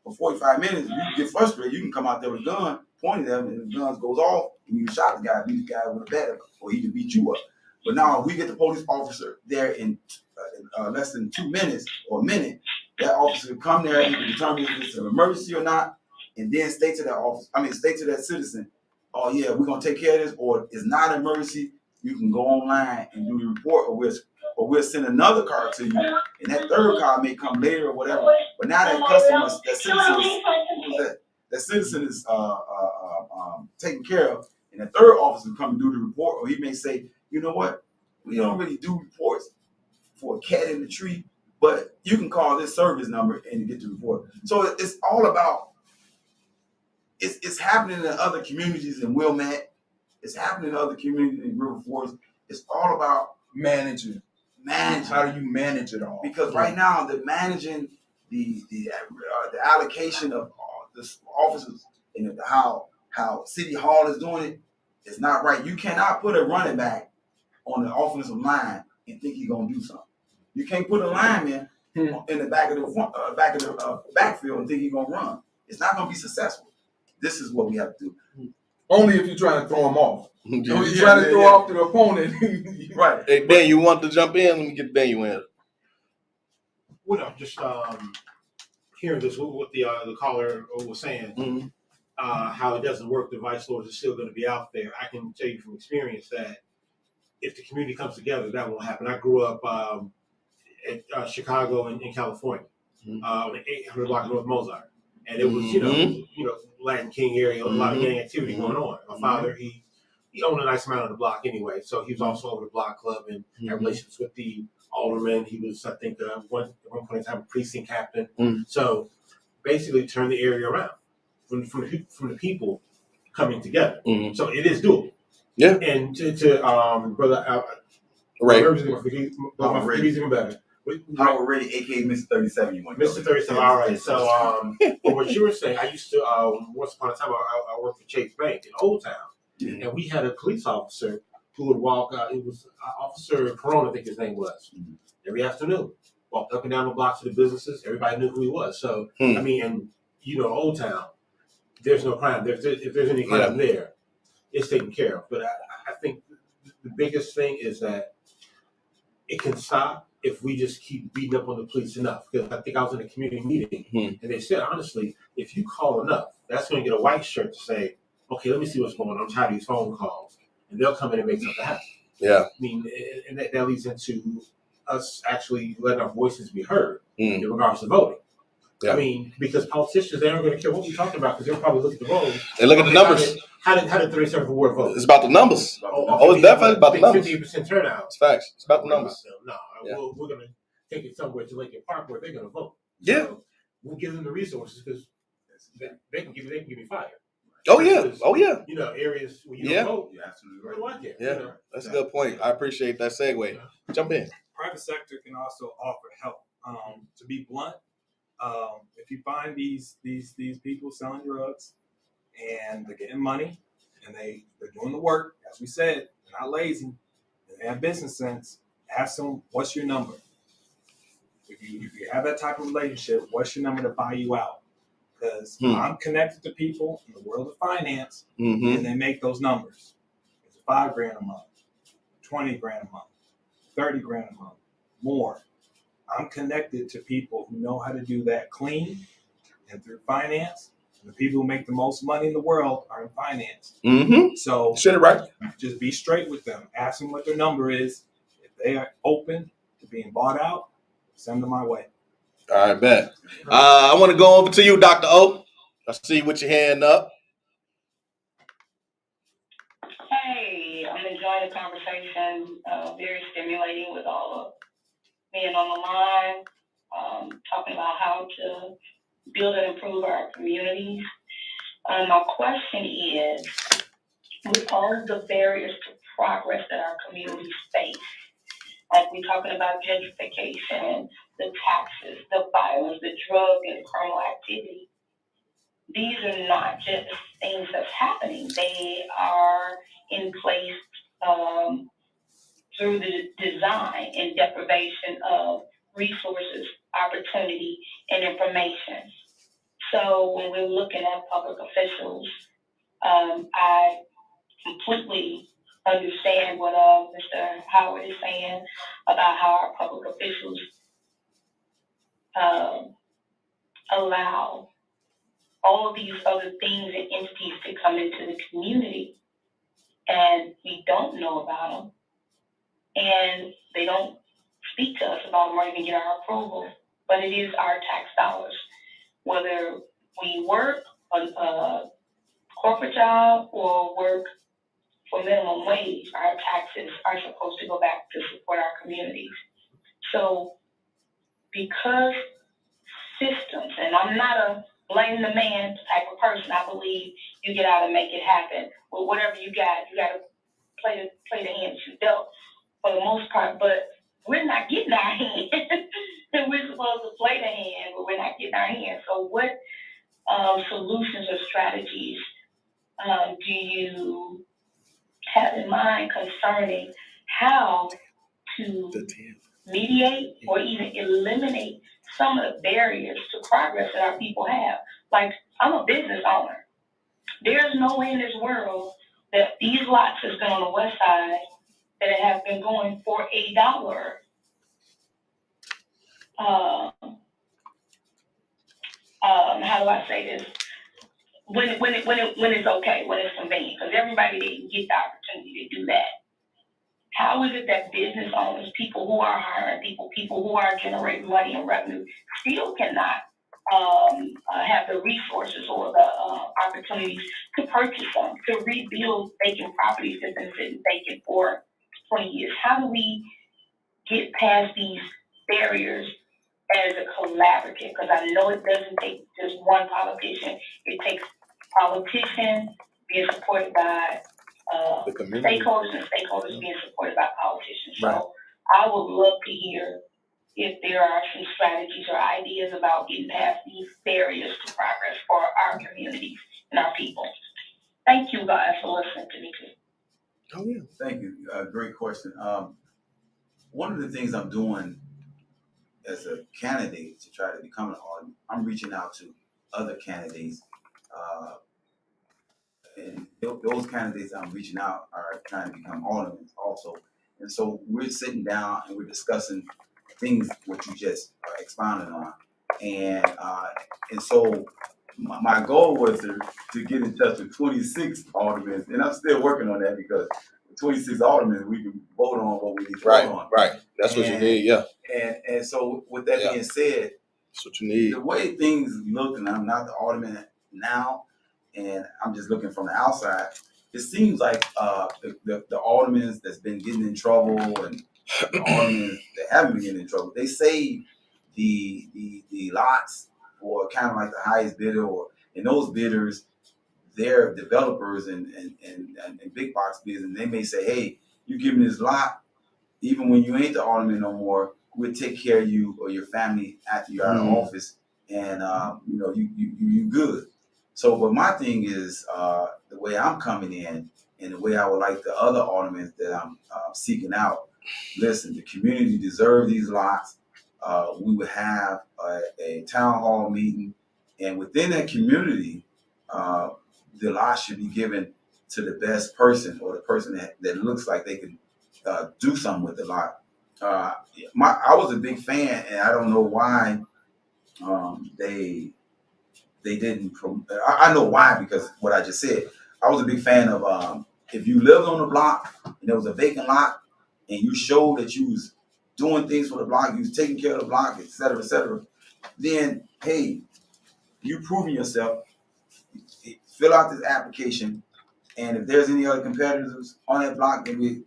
for 45 minutes, if you get frustrated, you can come out there with a gun, pointing at him, and the gun goes off, and you can shot the guy, beat the guy with a bat, or he can beat you up. But now, if we get the police officer there in less than 2 minutes or a minute, that officer can come there and can determine if it's an emergency or not, and then state to that citizen, oh yeah, we're gonna take care of this, or it's not an emergency. You can go online and do the report, or we'll send another car to you, and that third car may come later or whatever. But now that citizen is taken care of, and the third officer come and do the report, or he may say, you know what, we don't really do reports for a cat in the tree, but you can call this service number and get the report. So it's all about. It's happening in other communities in Wilmette. It's happening in other communities in River Forest. It's all about Managing. How do you manage it all? Because right now, the managing the allocation of the officers and how City Hall is doing it is not right. You cannot put a running back on the offensive line and think he's gonna do something. You can't put a lineman in the back of the backfield and think he's gonna run. It's not gonna be successful. This is what we have to do. Only if you're trying to throw him off. If you're trying to throw off the opponent. Right. Hey, Ben, you want to jump in? Let me get Ben you in. Well, no, just hearing this, what the caller was saying, how it doesn't work, the vice lords are still going to be out there. I can tell you from experience that if the community comes together, that won't happen. I grew up at Chicago and in California, on the 800 block of North Mozart. And it was, you know, Latin King area, a lot of gang activity going on. My father, he owned a nice amount of the block anyway, so he was also over the block club and had relations with the alderman. He was, I think, at one point in time, a precinct captain. So basically, turned the area around from the people coming together. So it is doable. Yeah. And to brother, Right. Even better. Howard Ready, aka Mr. 37. You want Mr. 37. All right. So, but what you were saying, I used to once upon a time I worked for Chase Bank in Old Town, and we had a police officer who would walk. It was Officer Corona, I think his name was. Every afternoon, walked up and down the blocks of the businesses. Everybody knew who he was. So I mean, and you know, Old Town, there's no crime. If there's any crime there, it's taken care of. But I think the biggest thing is that it can stop if we just keep beating up on the police enough. Because I think I was in a community meeting, and they said, honestly, if you call enough, that's going to get a white shirt to say, okay, let me see what's going on. I'm tired of these phone calls. And they'll come in and make something happen. Yeah. I mean, and that leads into us actually letting our voices be heard in regards to voting. Yeah. I mean, because politicians, they aren't going to care what we're talking about, because they'll probably look at the rolls. They look at the numbers. How did 37th Ward vote? It's about the numbers. It's definitely about the numbers. 50% turnout. It's facts. It's about the numbers. No, Yeah. we're going to take it somewhere to Lincoln Park where they're going to vote. Yeah. So we'll give them the resources, because they can give me fire. Oh yeah. Oh yeah. You know, areas where you Yeah. don't vote. You're absolutely What right. do I get? Yeah. You know? That's a good point. I appreciate that segue. Jump in. Private sector can also offer help. To be blunt, if you find these people selling drugs and they're getting money and they're doing the work, as we said, they're not lazy, and they have business sense, ask them, what's your number? If you have that type of relationship, what's your number to buy you out? Because I'm connected to people in the world of finance, and they make those numbers. It's $5,000 a month, $20,000 a month, $30,000 a month, more. I'm connected to people who know how to do that clean and through finance. And the people who make the most money in the world are in finance. So Said it right. just be straight with them. Ask them what their number is. If they are open to being bought out, send them my way. All right, bet. I want to go over to you, Dr. O. I see you with your hand up. Hey, I'm enjoying the conversation. Very stimulating with all of being on the line, talking about how to build and improve our communities. My question is, with all of the barriers to progress that our communities face, like we're talking about gentrification, the taxes, the violence, the drug and criminal activity, these are not just things that's happening. They are in place through the design and deprivation of resources, opportunity, and information. So when we're looking at public officials, I completely understand what Mr. Howard is saying about how our public officials allow all of these other things and entities to come into the community, and we don't know about them, and they don't speak to us about them or even get our approval. But it is our tax dollars, whether we work a corporate job or work for minimum wage, our taxes are supposed to go back to support our communities. So because systems, and I'm not a blame the man type of person. I believe you get out and make it happen. Well, whatever you got to play the hand that you dealt for the most part. But we're not getting our hand. We're supposed to play the hand, but we're not getting our hand. So what solutions or strategies do you have in mind concerning how to mediate or even eliminate some of the barriers to progress that our people have? Like, I'm a business owner. There's no way in this world that these lots that's been on the west side that have been going for $1, how do I say this? When it's okay, when it's convenient, because everybody didn't get the opportunity to do that. How is it that business owners, people who are hiring people who are generating money and revenue, still cannot have the resources or the opportunities to purchase them, to rebuild vacant properties that have been sitting vacant for 20 years? How do we get past these barriers as a collaborative? Because I know it doesn't take just one politician. It takes politicians being supported by stakeholders and stakeholders being supported by politicians. Right. So I would love to hear if there are some strategies or ideas about getting past these barriers to progress for our communities and our people. Thank you guys for listening to me too. Oh yeah. Thank you. Great question. One of the things I'm doing as a candidate to try to become an alderman, I'm reaching out to other candidates, and those candidates I'm reaching out are trying to become aldermen also. And so we're sitting down and we're discussing things what you just expounded on, and so my goal was to get in touch with 26 aldermen, and I'm still working on that because 26 aldermen we can vote on what we need to vote on. Right. That's what you need. Yeah. And so with that being said, that's what you need. The way things look, and I'm not the alderman now, and I'm just looking from the outside, it seems like the aldermen that's been getting in trouble and the aldermen that haven't been getting in trouble, they save the lots for kind of like the highest bidder, or And those bidders, they're developers and big box bidders, and they may say, hey, you give me this lot, even when you ain't the alderman no more, we'll take care of you or your family after you're out of office, and you good. So, but my thing is the way I'm coming in, and the way I would like the other aldermen that I'm seeking out. Listen, the community deserves these lots. We would have a town hall meeting, and within that community, the lot should be given to the best person, or the person that looks like they could do something with the lot. I was a big fan, and I don't know why they didn't. I know why, because what I just said. I was a big fan of if you lived on the block and there was a vacant lot, and you showed that you was doing things for the block, you was taking care of the block, et cetera, then hey, you proving yourself. Fill out this application, and if there's any other competitors on that block, it'll be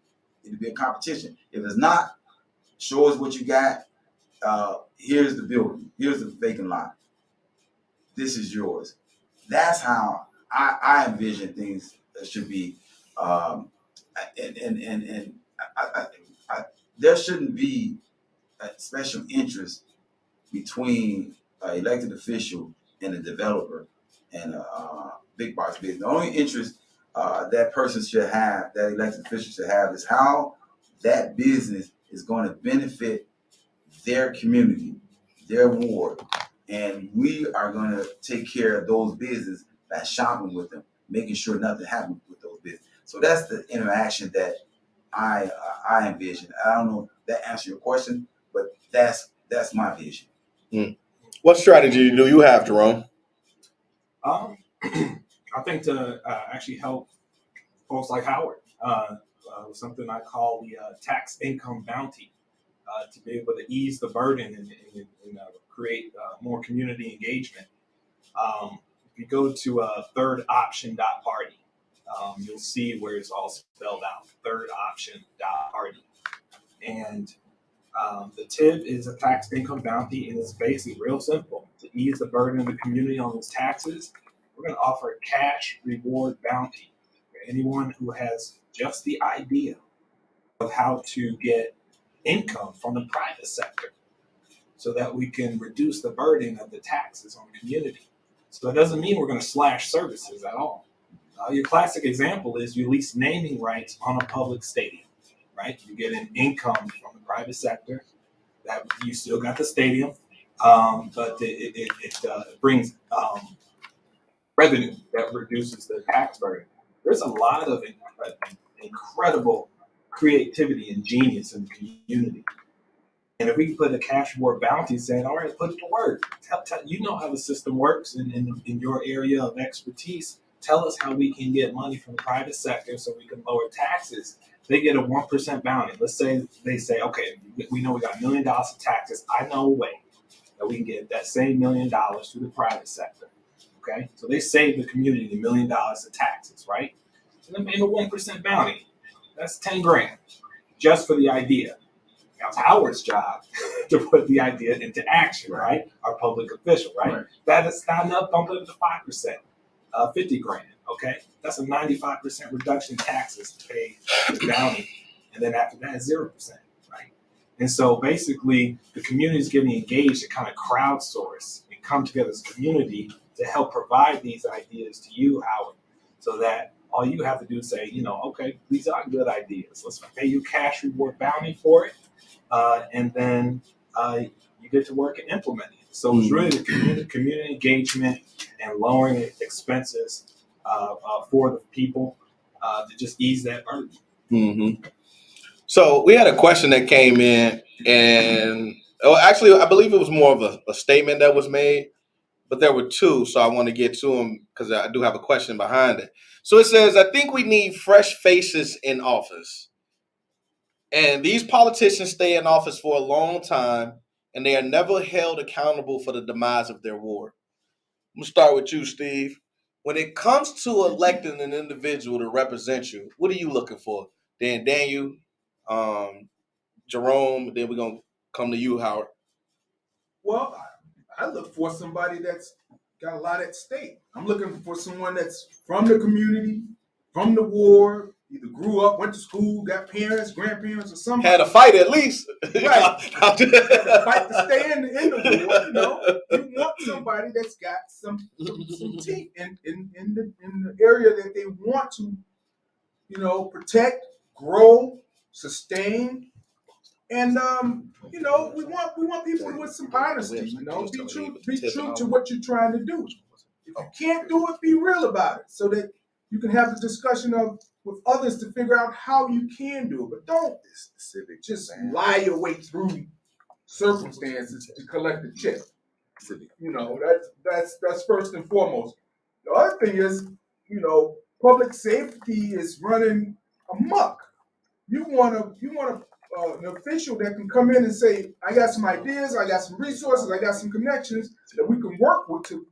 a competition. If it's not, show us what you got. Here's the building. Here's the vacant lot. This is yours. That's how I envision things should be. There shouldn't be a special interest between an elected official and a developer and a big box business. The only interest that person should have, that elected official should have, is how that business is going to benefit their community, their ward, and we are going to take care of those businesses by shopping with them, making sure nothing happens with those businesses. So that's the interaction that I envision. I don't know if that answers your question, but that's my vision. What strategy do you have, Jerome? I think to actually help folks like Howard, something I call the tax income bounty, to be able to ease the burden and create more community engagement. If you go to thirdoption.party, you'll see where it's all spelled out, thirdoption.party. And the TIB is a tax income bounty, and it's basically real simple. To ease the burden of the community on its taxes, we're going to offer a cash reward bounty for anyone who has just the idea of how to get income from the private sector, so that we can reduce the burden of the taxes on the community. So that doesn't mean we're going to slash services at all. Your classic example is you lease naming rights on a public stadium, right? You get an income from the private sector, that you still got the stadium, but it brings revenue that reduces the tax burden. There's a lot of incredible creativity and genius in the community. And if we can put a cash reward bounty saying, all right, put it to work. You know how the system works in your area of expertise. Tell us how we can get money from the private sector so we can lower taxes. They get a 1% bounty. Let's say they say, okay, we know we got $1 million of taxes. I know a way that we can get that same $1 million through the private sector. Okay, so they save the community $1 million of taxes, right? And then paying a 1% bounty. That's 10 grand just for the idea. Now it's Howard's job to put the idea into action, right? Our public official, right? That is not enough, bump it up to 5%, 50 grand, okay? That's a 95% reduction in taxes to pay the bounty. And then after that, 0%, right? And so basically, the community is getting engaged to kind of crowdsource and come together as a community to help provide these ideas to you, Howard, so that all you have to do is say, okay, these are good ideas. Let's pay you cash reward bounty for it. And then you get to work and implement it. So it's really the community engagement and lowering expenses for the people to just ease that burden. Mm-hmm. So we had a question that came in, and actually, I believe it was more of a statement that was made, but there were two, so I want to get to them because I do have a question behind it. So it says, I think we need fresh faces in office. And these politicians stay in office for a long time, and they are never held accountable for the demise of their ward. I'm going to start with you, Steve. When it comes to electing an individual to represent you, what are you looking for? Then Daniel, Jerome, then we're going to come to you, Howard. Well, I look for somebody that's got a lot at stake. I'm looking for someone that's from the community, from the ward, either grew up, went to school, got parents, grandparents, or something. Had a fight at least. Right. Had to fight to stay in the ward. You know, you want somebody that's got some teeth in the area that they want to, you know, protect, grow, sustain. And you know, we want people with some honesty. You know, be true to what you're trying to do. If you can't do it, be real about it, so that you can have the discussion with others to figure out how you can do it. But don't just lie your way through circumstances to collect a check. You know, that's first and foremost. The other thing is, you know, public safety is running amok. You want an official that can come in and say, I got some ideas, I got some resources, I got some connections that we can work with to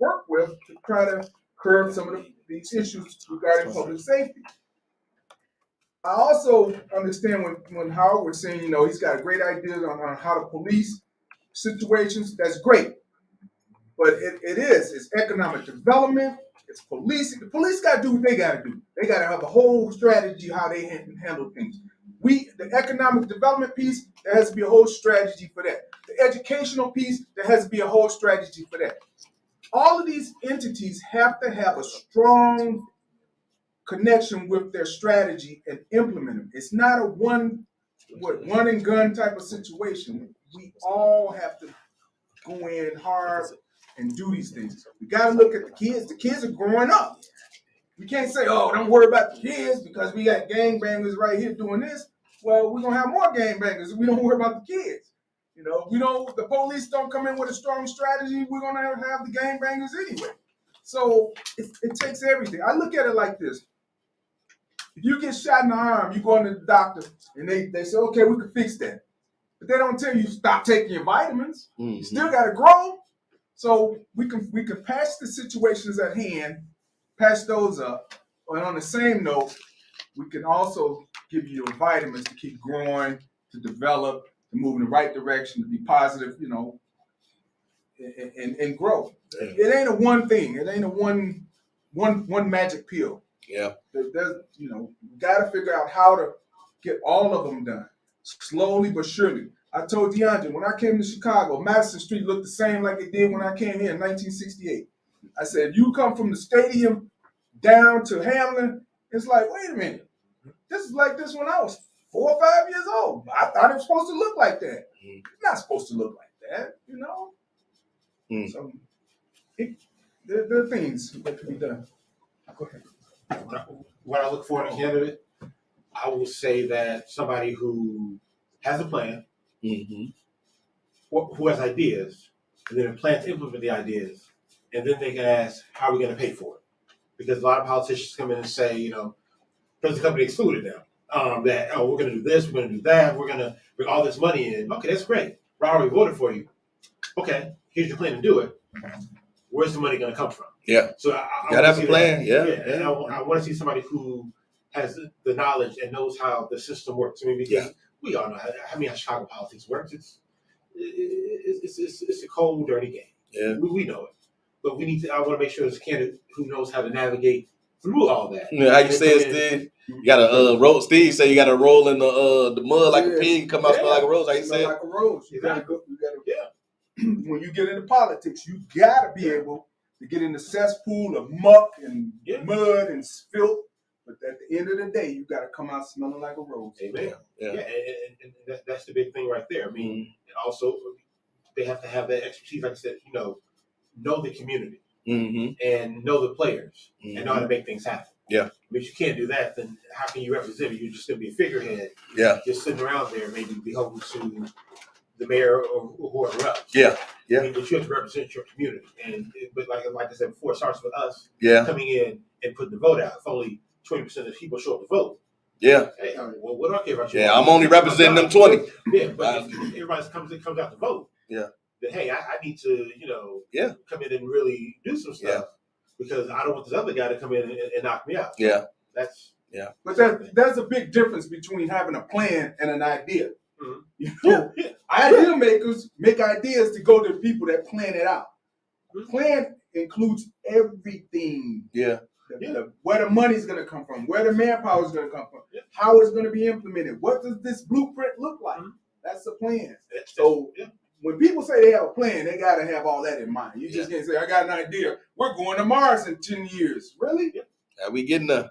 try to curb some of these issues regarding public safety. I also understand when Howard was saying, you know, he's got great ideas on how to police situations. That's great. But it's economic development, it's policing. The police got to do what they got to do. They got to have a whole strategy how they handle things. The economic development piece, there has to be a whole strategy for that. The educational piece, there has to be a whole strategy for that. All of these entities have to have a strong connection with their strategy and implement them. It's not a one and gun type of situation. We all have to go in hard and do these things. We got to look at the kids. The kids are growing up. We can't say, oh, don't worry about the kids because we got gangbangers right here doing this. Well, we're going to have more gangbangers if we don't worry about the kids. You know, the police don't come in with a strong strategy, we're going to have the gangbangers anyway. So it takes everything. I look at it like this. If you get shot in the arm, you go into the doctor and they say, okay, we can fix that. But they don't tell you stop taking your vitamins. Mm-hmm. You still got to grow. So we can patch the situations at hand, patch those up. And on the same note, we can also give you your vitamins to keep growing, to develop, to move in the right direction, to be positive, you know, and grow. It ain't a one thing. It ain't a one magic pill. Yeah. There's, you know, you got to figure out how to get all of them done, slowly but surely. I told DeAndre, when I came to Chicago, Madison Street looked the same like it did when I came here in 1968. I said, you come from the stadium down to Hamlin, it's like, wait a minute. This is like this when I was 4 or 5 years old. I thought it was supposed to look like that. It's not supposed to look like that, you know? So there are things that can be done. Go ahead. When I look for a candidate, I will say that somebody who has a plan, who has ideas, and then a plan to implement the ideas, and then they can ask, how are we going to pay for it? Because a lot of politicians come in and say, you know, present company excluded now. That, we're going to do this, we're going to do that, we're going to bring all this money in. Okay, that's great. We already voted for you. Okay, here's your plan to do it. Where's the money going to come from? Yeah. So I gotta have a plan. Yeah. And I want to see somebody who has the knowledge and knows how the system works. I mean, because we all know how Chicago politics works. It's a cold, dirty game. Yeah. We know it. But I want to make sure there's a candidate who knows how to navigate through all that. Yeah, how you say it, Steve? You gotta roll. Steve said you gotta roll in the mud like a pig, come out smell like a rose. How you say it? Like a rose. You gotta go. When you get into politics, you gotta be able to get in the cesspool of muck and mud and filth. But at the end of the day, you gotta come out smelling like a rose. Amen. Yeah. And that's the big thing right there. I mean, and also they have to have that expertise, like I said, you know the community and know the players and know how to make things happen. Yeah. But you can't do that, then how can you represent it? You're just gonna be a figurehead. Yeah. Just sitting around there, maybe beholden to the mayor or whoever else. Yeah. Yeah. I mean, but you have to represent your community. But like I said before, it starts with us coming in and putting the vote out. If only 20% of the people show up to vote. Yeah. Hey, well, what do I care about you? Yeah, I'm only representing them 20. Yeah, but if everybody comes out to vote. Yeah. Then hey, I need to, come in and really do some stuff because I don't want this other guy to come in and knock me out. Yeah. But there's a big difference between having a plan and an idea. Idea makers make ideas to go to people that plan it out. Plan includes everything. Yeah. Where the money's gonna come from, where the manpower is gonna come from, how it's gonna be implemented. What does this blueprint look like? That's the plan. So when people say they have a plan, they gotta have all that in mind. You just can't say, I got an idea. We're going to Mars in 10 years. Really? Are we getting there?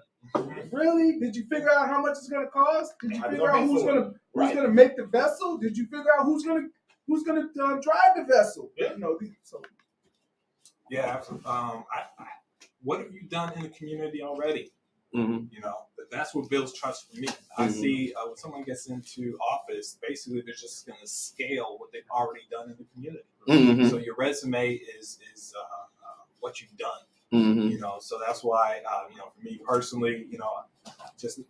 Really? Did you figure out how much it's gonna cost? Did you figure out who's gonna make the vessel? Did you figure out who's gonna drive the vessel? Yeah. You know, so Yeah, absolutely. What have you done in the community already? Mm-hmm. You know, that's what builds trust for me. I see when someone gets into office, basically they're just going to scale what they've already done in the community. Mm-hmm. So your resume is what you've done. Mm-hmm. You know, so that's why you know, for me personally, you know, just to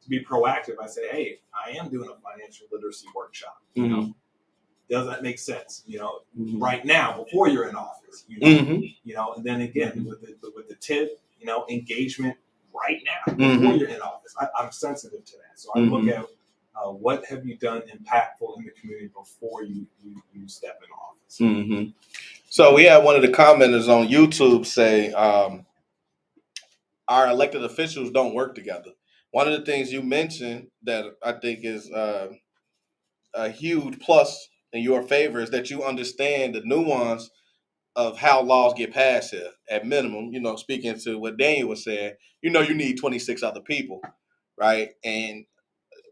be proactive, I say, hey, I am doing a financial literacy workshop. You know, does that make sense? You know, right now before you're in office, you know, you know, and then again with the tip, you know, engagement right now before you're in office. I'm sensitive to that, so I look at what have you done impactful in the community before you step in office. Mm-hmm. So we had one of the commenters on YouTube say our elected officials don't work together. One of the things you mentioned that I think is a huge plus in your favor is that you understand the nuance of how laws get passed here. At minimum, you know, speaking to what Daniel was saying, you know, you need 26 other people, right? And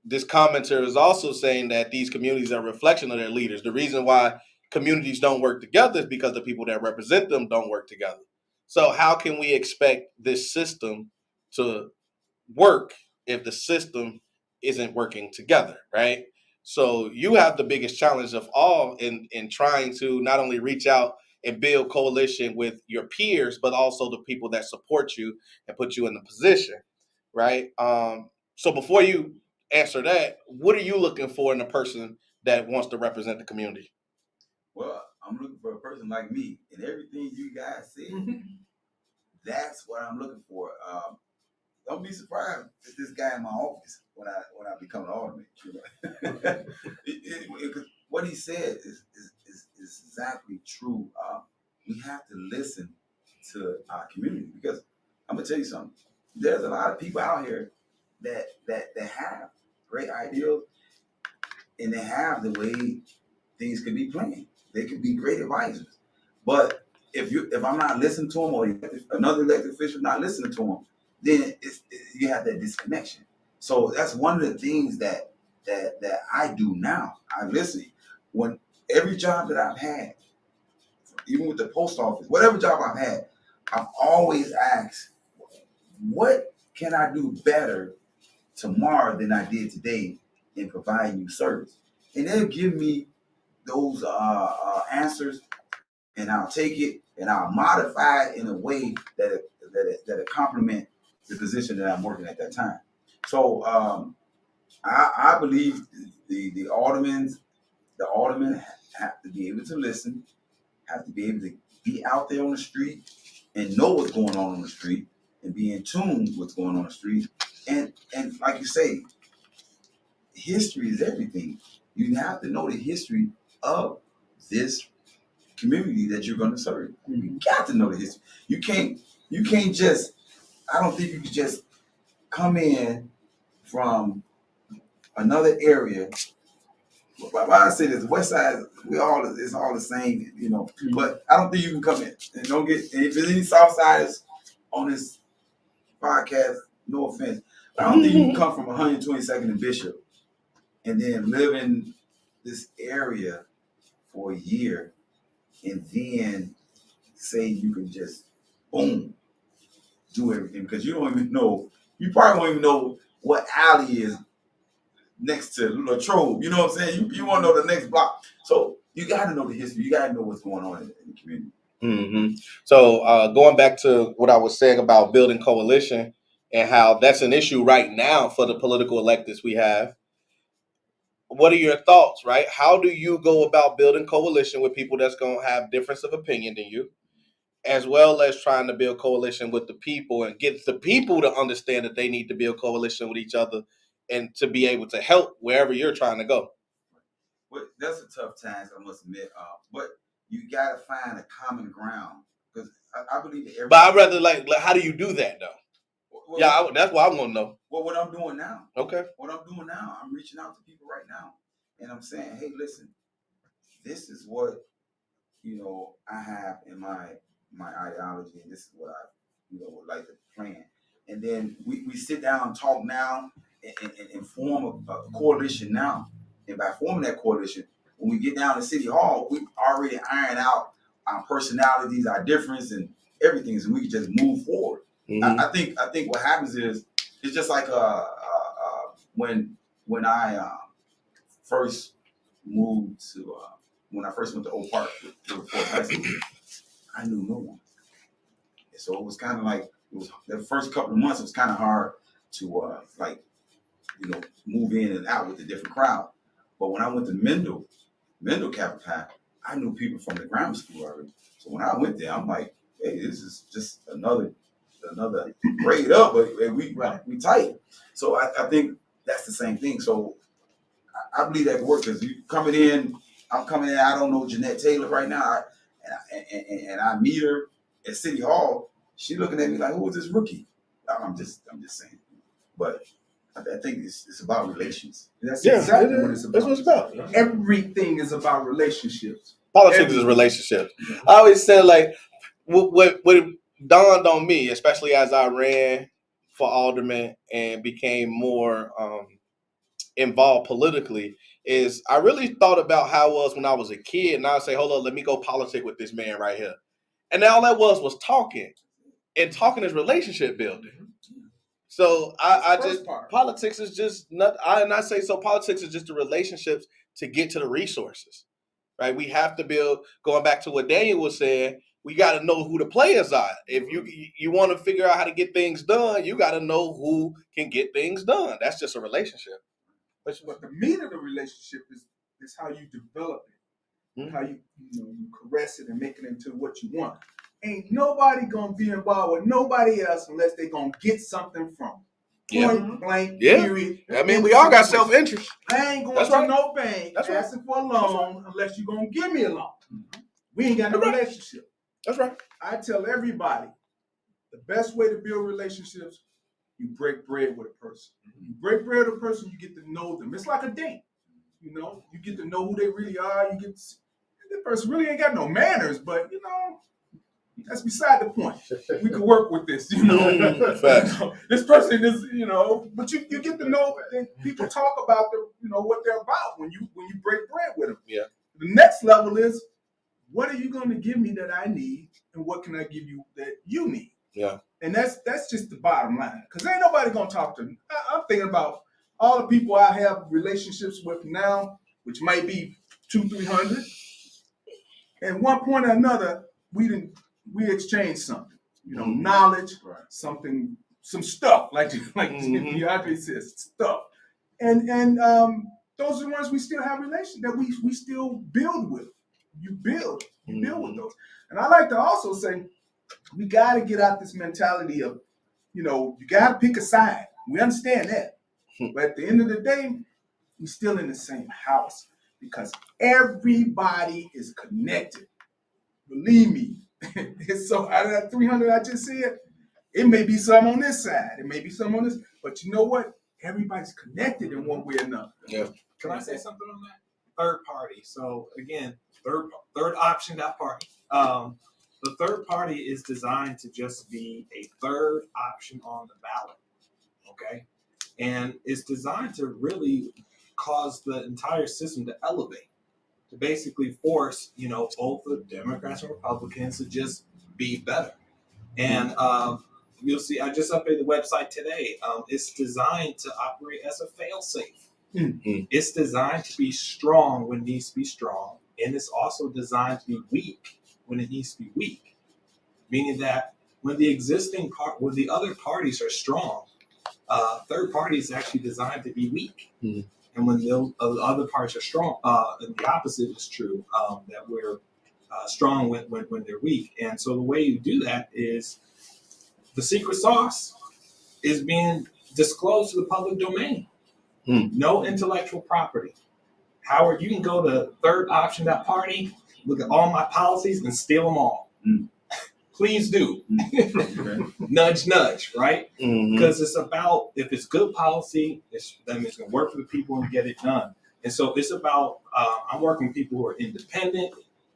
this commenter is also saying that these communities are a reflection of their leaders. The reason why communities don't work together is because the people that represent them don't work together. So how can we expect this system to work if the system isn't working together, right? So you have the biggest challenge of all in trying to not only reach out and build coalition with your peers, but also the people that support you and put you in the position, right? So before you answer that, what are you looking for in a person that wants to represent the community? Well, I'm looking for a person like me, and everything you guys said, that's what I'm looking for. Don't be surprised if this guy in my office when I become an alderman. You know? What he said is exactly true. We have to listen to our community, because I'm gonna tell you something. There's a lot of people out here that have great ideals, and they have the way things could be planned. They could be great advisors, but if I'm not listening to them, or another elected official not listening to them, then you have that disconnection. So that's one of the things that I do now. I listen. When every job that I've had, even with the post office, whatever job I've had, I've always asked, what can I do better tomorrow than I did today in providing you service? And they'll give me those answers, and I'll take it and I'll modify it in a way that it complement the position that I'm working at that time. So I believe the aldermen have to be able to listen, have to be able to be out there on the street and know what's going on the street, and be in tune with what's going on the street. And like you say, history is everything. You have to know the history of this community that you're going to serve. You got to know the history. You can't just, I don't think you can just come in from another area. Why I say this, West Side, it's all the same, you know. But I don't think you can come in and don't get. And if there's any Southsiders on this podcast, no offense, but I don't think you can come from 122nd and Bishop and then live in this area for a year and then say you can just boom do everything, because you don't even know. You probably don't even know what alley is next to Latrobe. You know what I'm saying? You want to know the next block. So you got to know the history. You got to know what's going on in the community. Mm-hmm. So going back to what I was saying about building coalition and how that's an issue right now for the political electeds we have. What are your thoughts, right? How do you go about building coalition with people that's going to have difference of opinion than you, as well as trying to build coalition with the people and get the people to understand that they need to build coalition with each other and to be able to help wherever you're trying to go? Well, that's a tough task, I must admit. But you got to find a common ground, because I believe that But I'd rather like how do you do that though? Well, Yeah, that's what I want to know. Well, what I'm doing now. Okay. What I'm doing now, I'm reaching out to people right now, and I'm saying, hey, listen, this is what I have in my ideology, and this is what I would like to plan. And then we sit down and talk now and form a coalition now. And by forming that coalition, when we get down to City Hall, we already iron out our personalities, our difference, and everything, so we can just move forward. Mm-hmm. I think what happens is it's just like when I first moved to when I first went to Oak Park to Fort High School, I knew no one, and so it was kind of like the first couple of months. It was kind of hard to move in and out with the different crowd. But when I went to Mendel Capital Pack, I knew people from the grammar school already. So when I went there, I'm like, hey, this is just another grade up, but we tight. So I think that's the same thing. So I believe that could work because I'm coming in. I don't know Jeanette Taylor right now, and I meet her at City Hall. She looking at me like, who is this rookie? I'm just saying, but I think it's about relations. That's exactly what it's about. That's what it's about. Everything is about relationships. Politics is relationships. I always said like what dawned on me, especially as I ran for alderman and became more involved politically, is I really thought about how it was when I was a kid, and I would say, hold on, let me go politic with this man right here. And all that was talking. And talking is relationship building. So politics is just not, I say so politics is just the relationships to get to the resources. Right? We have to build, going back to what Daniel was saying, we got to know who the players are. If you want to figure out how to get things done, you got to know who can get things done. That's just a relationship. But the meat of the relationship is how you develop it, how you caress it and make it into what you want. Ain't nobody gonna be involved with nobody else unless they gonna get something from it. Point blank, period. I mean, we all got self-interest. I ain't going to no bank asking for a loan unless you're gonna give me a loan. We ain't got no relationship. That's right. I tell everybody the best way to build relationships, you break bread with a person. You break bread with a person, you get to know them. It's like a date. You get to know who they really are. You get the person really ain't got no manners, but that's beside the point. We can work with this, This person is, but you get to know, and people talk about what they're about when you break bread with them. Yeah. The next level is, what are you going to give me that I need, and what can I give you that you need? Yeah. And that's just the bottom line, because ain't nobody gonna talk to me. I'm thinking about all the people I have relationships with now, which might be 200-300. At one point or another, we exchanged something, knowledge, something, some stuff, like DeAndre says, stuff, and those are the ones we still have relations that we still build with. You build with those, and I like to also say, we got to get out this mentality of, you got to pick a side. We understand that, but at the end of the day, we still in the same house because everybody is connected. Believe me. So out of that 300 I just said, it may be some on this side, it may be some on this, but you know what? Everybody's connected in one way or another. Yeah. Can I say something on that? Third party. So again, third option, that party. The third party is designed to just be a third option on the ballot. Okay, and it's designed to really cause the entire system to elevate, to basically force both the Democrats and Republicans to just be better. And you'll see, I just updated the website today. It's designed to operate as a fail-safe. Mm-hmm. It's designed to be strong when it needs to be strong, and it's also designed to be weak when it needs to be weak. Meaning that when the other parties are strong, third party is actually designed to be weak. Mm-hmm. And when the other parts are strong, and the opposite is true, that we're strong when they're weak. And so the way you do that is the secret sauce is being disclosed to the public domain. No intellectual property. Howard, you can go to third option, that party, look at all my policies and steal them all. please do. Okay. Nudge, nudge, right? Mhm. Because it's about, if it's good policy, it's going to work for the people and get it done. And so it's about, I'm working with people who are independent,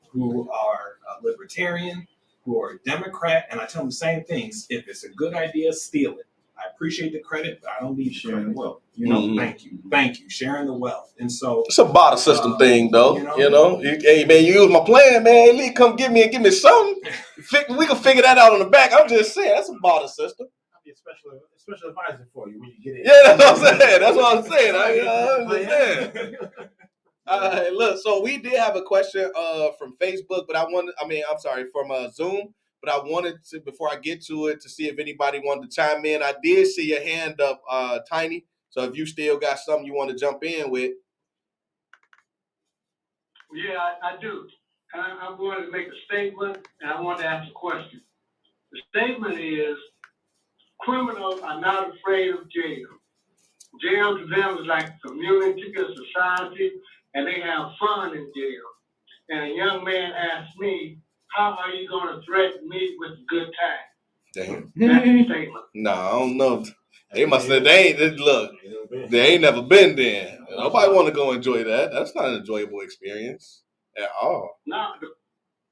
who are libertarian, who are Democrat, and I tell them the same things. If it's a good idea, steal it. I appreciate the credit, but I don't need Sharing the credit. wealth. You know, Mhm. thank you, sharing the wealth. And so, It's a barter system thing, though. you know? Hey man, you use my plan, man. Lee, come give me something. We can figure that out on the back. I'm just saying that's a barter system. I'll be a special advisor for you when you get in. Yeah, that's what I'm saying. That's what I'm saying. I'm just saying. Look, so we did have a question from Facebook, but I'm sorry, from Zoom. But I wanted to, before I get to it, to see if anybody wanted to chime in. I did see your hand up, Tiny. So if you still got something you want to jump in with. Yeah, I do. I wanted to make a statement, and I wanted to ask a question. The statement is, criminals are not afraid of jail. Jail to them is like a community, a society, and they have fun in jail. And a young man asked me, how are you going to threaten me with a good time? Damn. That's the statement. No, I don't know. They must have. They ain't never been there. Nobody want to go enjoy that. That's not an enjoyable experience at all. Now, the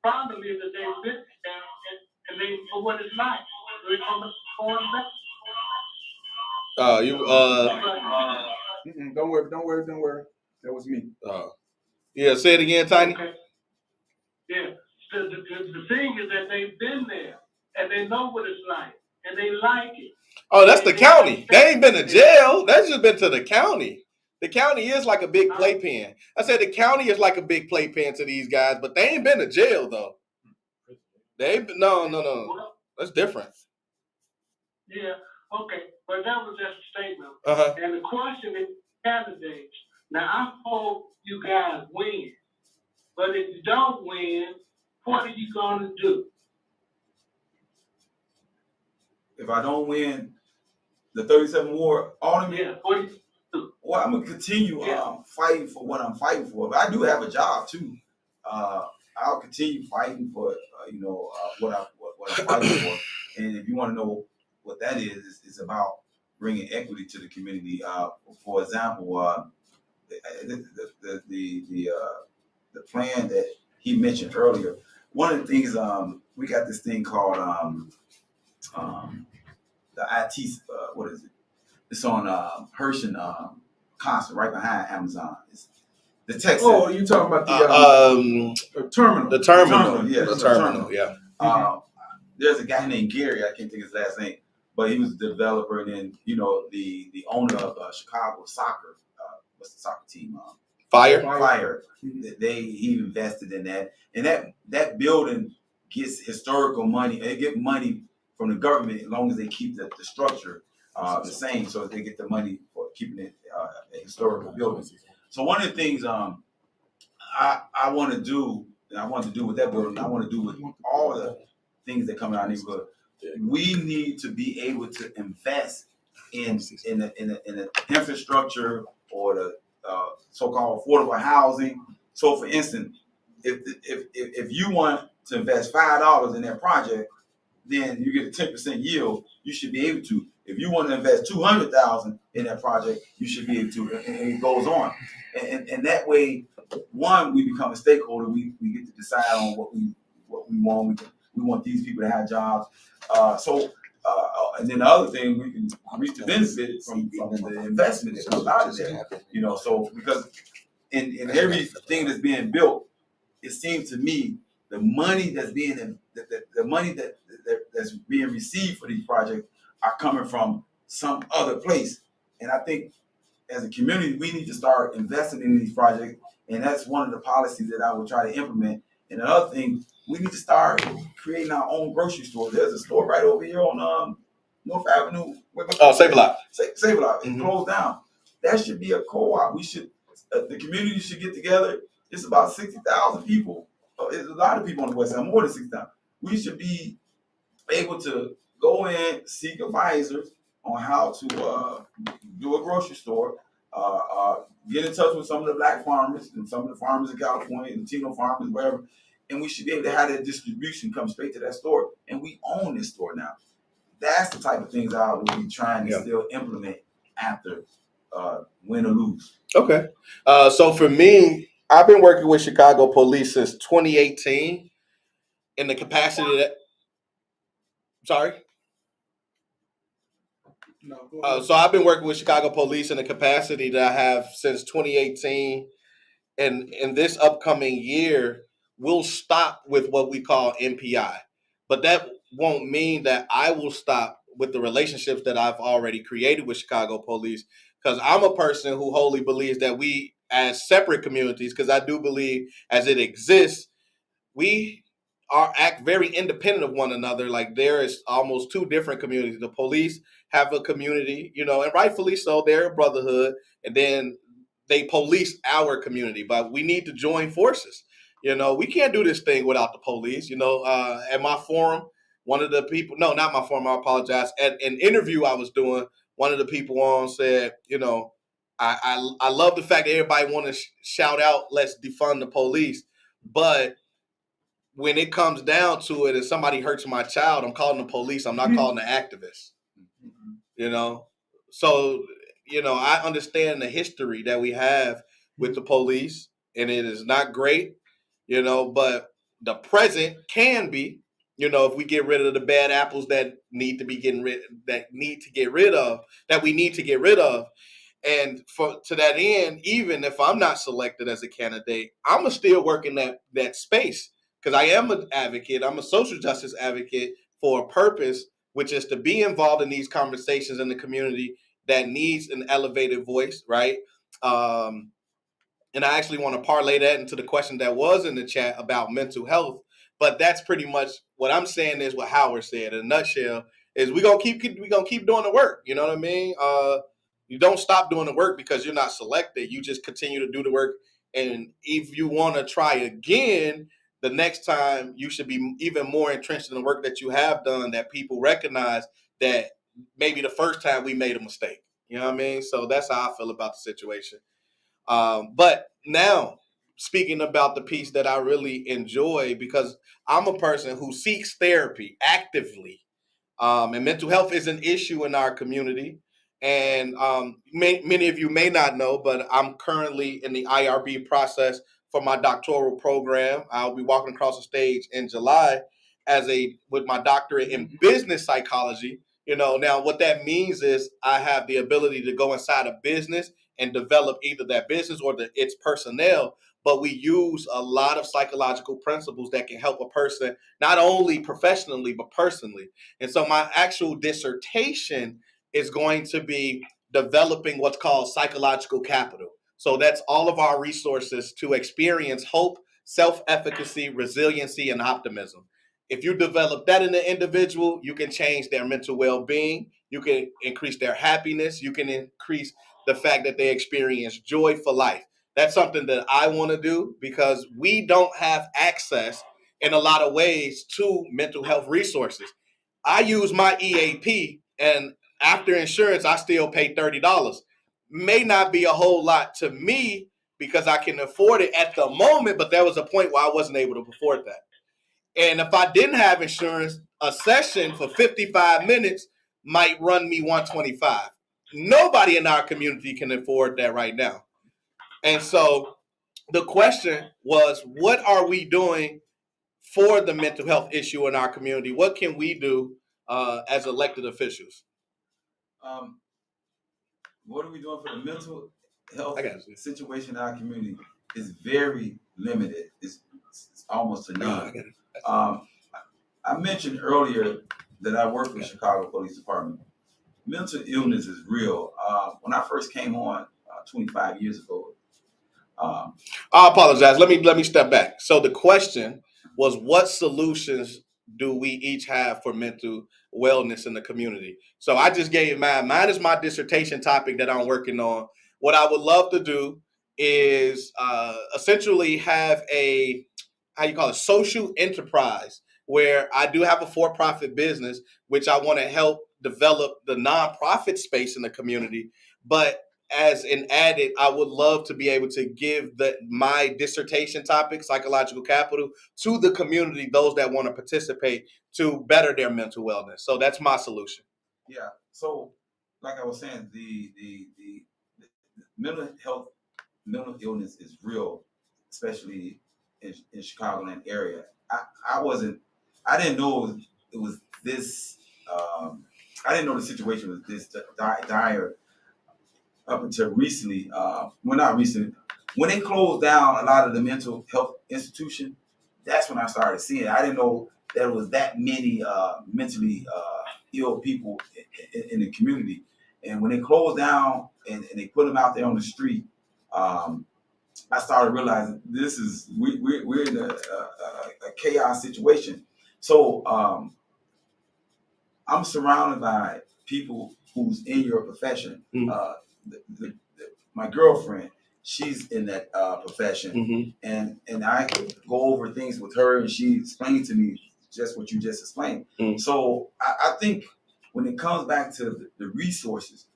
problem is that they've been there and they know what it's like. So they come going back. Don't worry. That was me. Yeah, say it again, Tiny. Okay. Yeah. The thing is that they've been there and they know what it's like and they like it. Oh, that's the county. They ain't been to jail. That's just been to the county. The county is like a big playpen. I said the county is like a big playpen to these guys, but they ain't been to jail though. No. That's different. Yeah. Okay. But that was just a statement. Uh-huh. And the question is, candidates. Now I hope you guys win, but if you don't win, what are you going to do? If I don't win the 37 Ward Alderman, Yeah. What do you do? well, I'm gonna continue fighting for what I'm fighting for. But I do have a job too. I'll continue fighting for what I'm fighting for. And if you want to know what that is, it's about bringing equity to the community. For example, the plan that he mentioned earlier. One of the things we got this thing called the IT. What is it? It's on Hershon Concert right behind Amazon. It's the tech center. Oh, you talking about the terminal? The terminal. Yeah, The terminal. Yeah. There's a guy named Gary. I can't think of his last name, but he was the developer, and then the owner of Chicago soccer. What's the soccer team? Fire. He invested in that, and that building gets historical money. They get money from the government as long as they keep the structure the same, so they get the money for keeping it a historical building. So one of the things I want to do, and I want to do with that building, I want to do with all the things that come in our neighborhood. We need to be able to invest in the infrastructure or the so-called affordable housing. So, for instance, if you want to invest $5 in that project, then you get a 10% yield. You should be able to. If you want to invest $200,000 in that project, you should be able to. And it goes on, and that way, one, we become a stakeholder. We get to decide on what we want. We want these people to have jobs. And then the other thing, we can reach the benefit from the investment that comes out of there. So because in everything that's being built, it seems to me the money that's being that's being received for these projects are coming from some other place. And I think as a community, we need to start investing in these projects, and that's one of the policies that I will try to implement. And the other thing, we need to start creating our own grocery store. There's a store right over here on North Avenue. Save-A-Lot. Save-A-Lot. It's closed down. That should be a co-op. We should, the community should get together. It's about 60,000 people. There's a lot of people on the west side, more than 60,000. We should be able to go in, seek advisors on how to do a grocery store, get in touch with some of the black farmers and some of the farmers in California, Latino farmers, wherever, and we should be able to have that distribution come straight to that store. And we own this store now. That's the type of things I will be trying to still implement after win or lose. Okay. So for me, I've been working with Chicago police since 2018 in the capacity that. Sorry. No, go ahead. So I've been working with Chicago police in the capacity that I have since 2018, and in this upcoming year, we'll stop with what we call MPI, but that won't mean that I will stop with the relationships that I've already created with Chicago police, because I'm a person who wholly believes that we, as separate communities, because I do believe as it exists, we are act very independent of one another. Like there is almost two different communities. The police have a community, you know, and rightfully so, they're a brotherhood, and then they police our community. But we need to join forces. You know, we can't do this thing without the police. You know, at my forum, one of the people, no, not my forum, I apologize. At an interview I was doing, one of the people on said, you know, I love the fact that everybody want to shout out, let's defund the police, but when it comes down to it, if somebody hurts my child, I'm calling the police. I'm not calling the activists. You know, so you know I understand the history that we have with the police, and it is not great. You know, but the present can be. You know, if we get rid of the bad apples that need to be getting rid, that need to get rid of, that we need to get rid of. And for to that end, even if I'm not selected as a candidate, I'm still working that space because I am an advocate. I'm a social justice advocate for a purpose, which is to be involved in these conversations in the community that needs an elevated voice, right? And I actually want to parlay that into the question that was in the chat about mental health. But that's pretty much what I'm saying is what Howard said in a nutshell is we gonna keep doing the work. You know what I mean? You don't stop doing the work because you're not selected. You just continue to do the work. And if you want to try again, the next time you should be even more entrenched in the work that you have done, that people recognize that maybe the first time we made a mistake. You know what I mean? So that's how I feel about the situation. But now, speaking about the piece that I really enjoy, because I'm a person who seeks therapy actively, and mental health is an issue in our community. And many of you may not know, but I'm currently in the IRB process for my doctoral program. I'll be walking across the stage in July with my doctorate in business psychology. You know, now what that means is I have the ability to go inside a business and develop either that business or its personnel. But we use a lot of psychological principles that can help a person not only professionally but personally. And so my actual dissertation is going to be developing what's called psychological capital. So that's all of our resources to experience hope, self-efficacy, resiliency, and optimism. If you develop that in the individual, you can change their mental well-being. You can increase their happiness. You can increase the fact that they experience joy for life. That's something that I want to do because we don't have access in a lot of ways to mental health resources. I use my EAP, and after insurance, I still pay $30. May not be a whole lot to me because I can afford it at the moment, but there was a point where I wasn't able to afford that. And if I didn't have insurance, a session for 55 minutes might run me $125. Nobody in our community can afford that right now. And so the question was, what are we doing for the mental health issue in our community? What can we do as elected officials? What are we doing for the mental health situation in our community? Is very limited. It's almost to none. I mentioned earlier that I work for Chicago Police Department. Mental illness is real. When I first came on 25 years ago, I apologize. Let me step back. So the question was, what solutions do we each have for mental wellness in the community? So I just gave mine. Mine is my dissertation topic that I'm working on. What I would love to do is essentially have a, how you call it, social enterprise, where I do have a for-profit business, which I want to help develop the nonprofit space in the community. But as an added, I would love to be able to give my dissertation topic, psychological capital, to the community, those that want to participate, to better their mental wellness. So that's my solution. Yeah. So, like I was saying, the mental illness is real, especially in Chicagoland area. I didn't know it was this. I didn't know the situation was this dire up until recently. Well, not recently. When they closed down a lot of the mental health institution, that's when I started seeing it. I didn't know there was that many mentally ill people in the community. And when they closed down and they put them out there on the street, I started realizing we're in a chaos situation. So I'm surrounded by people who's in your profession. My girlfriend, she's in that profession, and I go over things with her, and she explained to me just what you just explained. So I think when it comes back to the resources,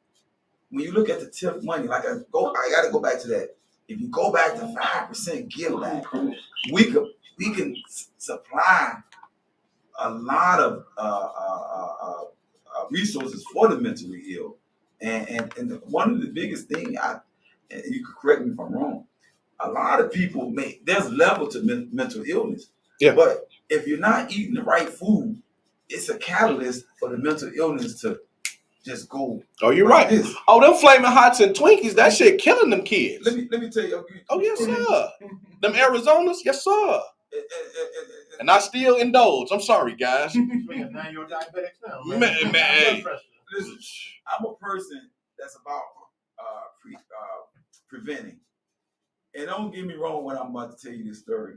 when you look at the TIF money, I got to go back to that. If you go back to 5% give back, we can supply a lot of resources for the mentally ill. And one of the biggest thing, and you can correct me if I'm wrong, a lot of people there's level to mental illness. Yeah. But if you're not eating the right food, it's a catalyst for the mental illness to just go. Oh, you're like right. this. Oh, them Flaming Hots and Twinkies, that shit killing them kids. Let me tell you. Oh, yes, sir. Them Arizonas, yes, sir. And I still indulge. I'm sorry, guys. Now you're diabetic now. Man, hey. Listen, I'm a person that's about preventing. And don't get me wrong when I'm about to tell you this story.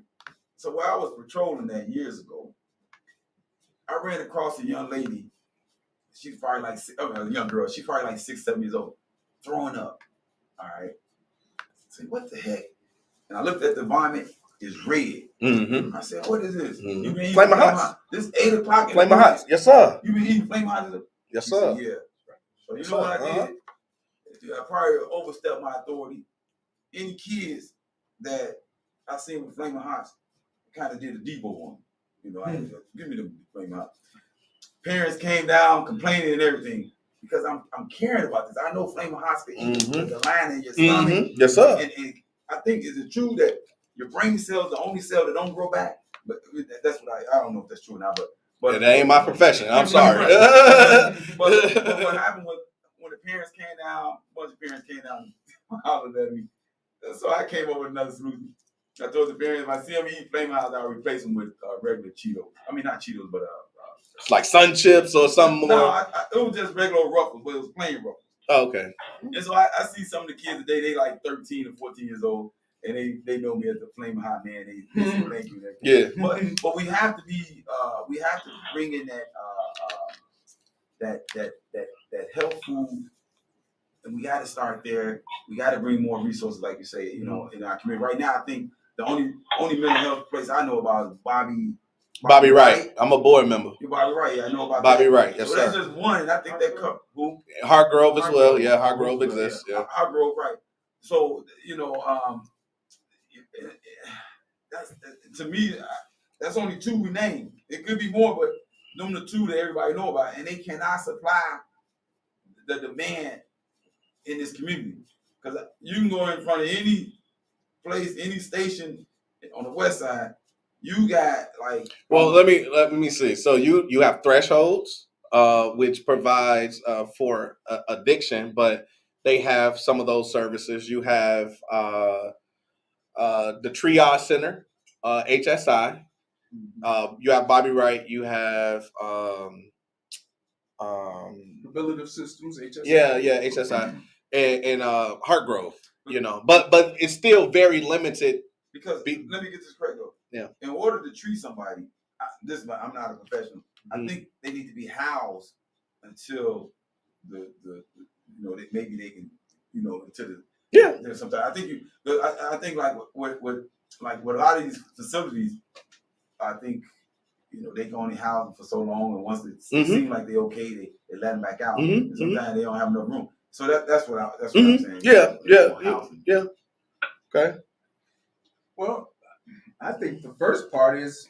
So while I was patrolling that years ago, I ran across a young lady. She's probably a young girl. She's probably like 6, 7 years old, throwing up. All right. I said, what the heck? And I looked at the vomit. It's red. I said, what is this? You been eating Flaming Hots. This 8 o'clock. Flaming Hots. Yes, sir. You been eating Flaming Hots? Yes, sir. Said, yeah. So you know what I did? I probably overstepped my authority. Any kids that I seen with Flaming Hots kind of did a Debo one. You know, give me the Flaming Hots. Parents came down complaining and everything because I'm caring about this. I know Flaming Hots can eat the line in your stomach. Yes, sir. And I think, is it true that your brain cells the only cell that don't grow back? But that's what I don't know if that's true or not. But it ain't my profession. I'm sorry. but what happened was when the parents came down, a bunch of parents came down and hollered at me. So I came up with another solution. I told the parents, if I see them eat Flaming Hots, I'll replace them with regular Cheetos. I mean, not Cheetos, but like Sun Chips or something more. No, it was just regular Ruffles, but it was plain Ruffles. Oh, okay. And so I see some of the kids today, they like 13 and 14 years old, and they know me as the Flaming Hot Man. They say thank you. Yeah. But we have to bring in that health food, and we got to start there. We got to bring more resources, like you say, in our community. Right now, I think the only mental health place I know about is Bobby Wright. I'm a board member. You're Bobby Wright. Yeah, I know about Bobby that. Wright. Yes, so sir. That's just one, and I think that who Hargrove as well. Yeah, Hargrove exists. Yeah. Hargrove, right. So that's to me. That's only 2 we named. It could be more, but them the 2 that everybody know about, and they cannot supply the demand in this community. Because you can go in front of any place, any station on the west side. You got like. Well, let me see. So you have Thresholds, which provides for addiction, but they have some of those services. You have the Triage Center, HSI. You have Bobby Wright. You have Rehabilitative Systems, HSI. Yeah, HSI, and Hargrove. But it's still very limited. Because let me get this correct though. Yeah. In order to treat somebody, I'm not a professional. I think they need to be housed until maybe they can until the Sometimes I think I think like with a lot of these facilities, I think they can only house them for so long, and once it seems like they're okay, they let them back out. And sometimes they don't have enough room. So that's what I'm saying. Yeah, yeah, More housing. yeah. Okay. Well, I think the first part is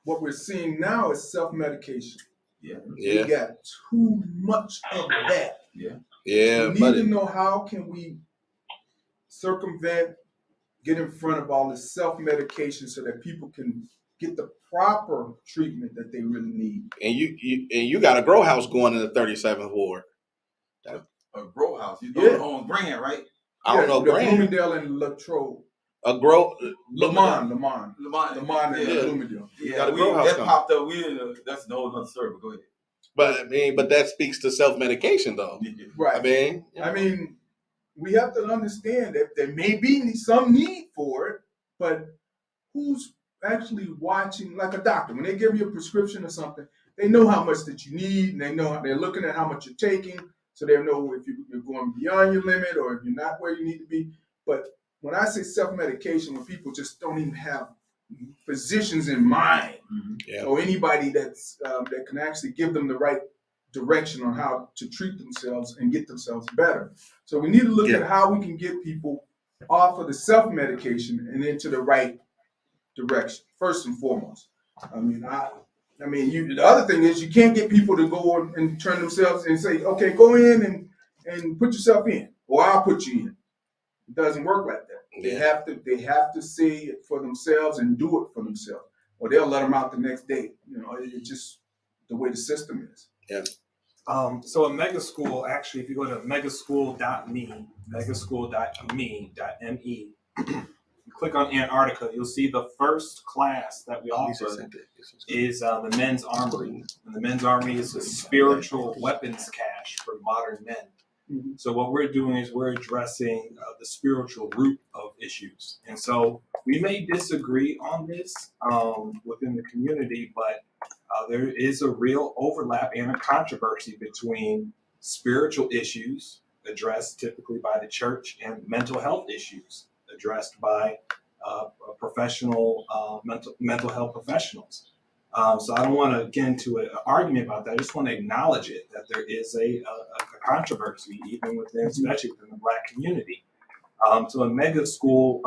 what we're seeing now is self-medication. Yeah. Yeah. We got too much of that. Yeah. Yeah, We need buddy. to know how can we circumvent, get in front of all this self-medication so that people can get the proper treatment that they really need. And you got a grow house going in the 37th ward. A grow house. You Yeah. on Grand, right? I don't know, the Grand. Bloomingdale and Latrobe. A grow. Lamont Lamont. and Yeah. Bloomingdale. You Yeah, got a grow house that coming. popped up. That's no other story. But go ahead. But I mean, but that speaks to self-medication, though. Right. I mean, we have to understand that there may be some need for it, but who's actually watching, like a doctor, when they give you a prescription or something, they know how much that you need, and they know they're looking at how much you're taking, so they know if you're going beyond your limit or if you're not where you need to be. But when I say self-medication, when people just don't even have physicians in mind, Yeah. or anybody that's that can actually give them the right direction on how to treat themselves and get themselves better. So we need to look at how we can get people off of the self-medication and into the right direction, first and foremost. The other thing is you can't get people to go on and turn themselves and say, okay, go in and put yourself in, or I'll put you in. It doesn't work like that. Yeah. They have to see it for themselves and do it for themselves, or they'll let them out the next day. It's just the way the system is. Yeah. So a mega school, actually, if you go to megaschool.me, megaschool.me, you click on Antarctica, you'll see the first class that we offer is the Men's Armory. And the Men's Armory is a spiritual weapons cache for modern men. Mm-hmm. So what we're doing is we're addressing the spiritual root of issues. And so we may disagree on this within the community, but there is a real overlap and a controversy between spiritual issues addressed typically by the church and mental health issues addressed by professional mental health professionals. So I don't want to get into an argument about that. I just want to acknowledge it, that there is a controversy, even within, especially within the Black community. So in mega school,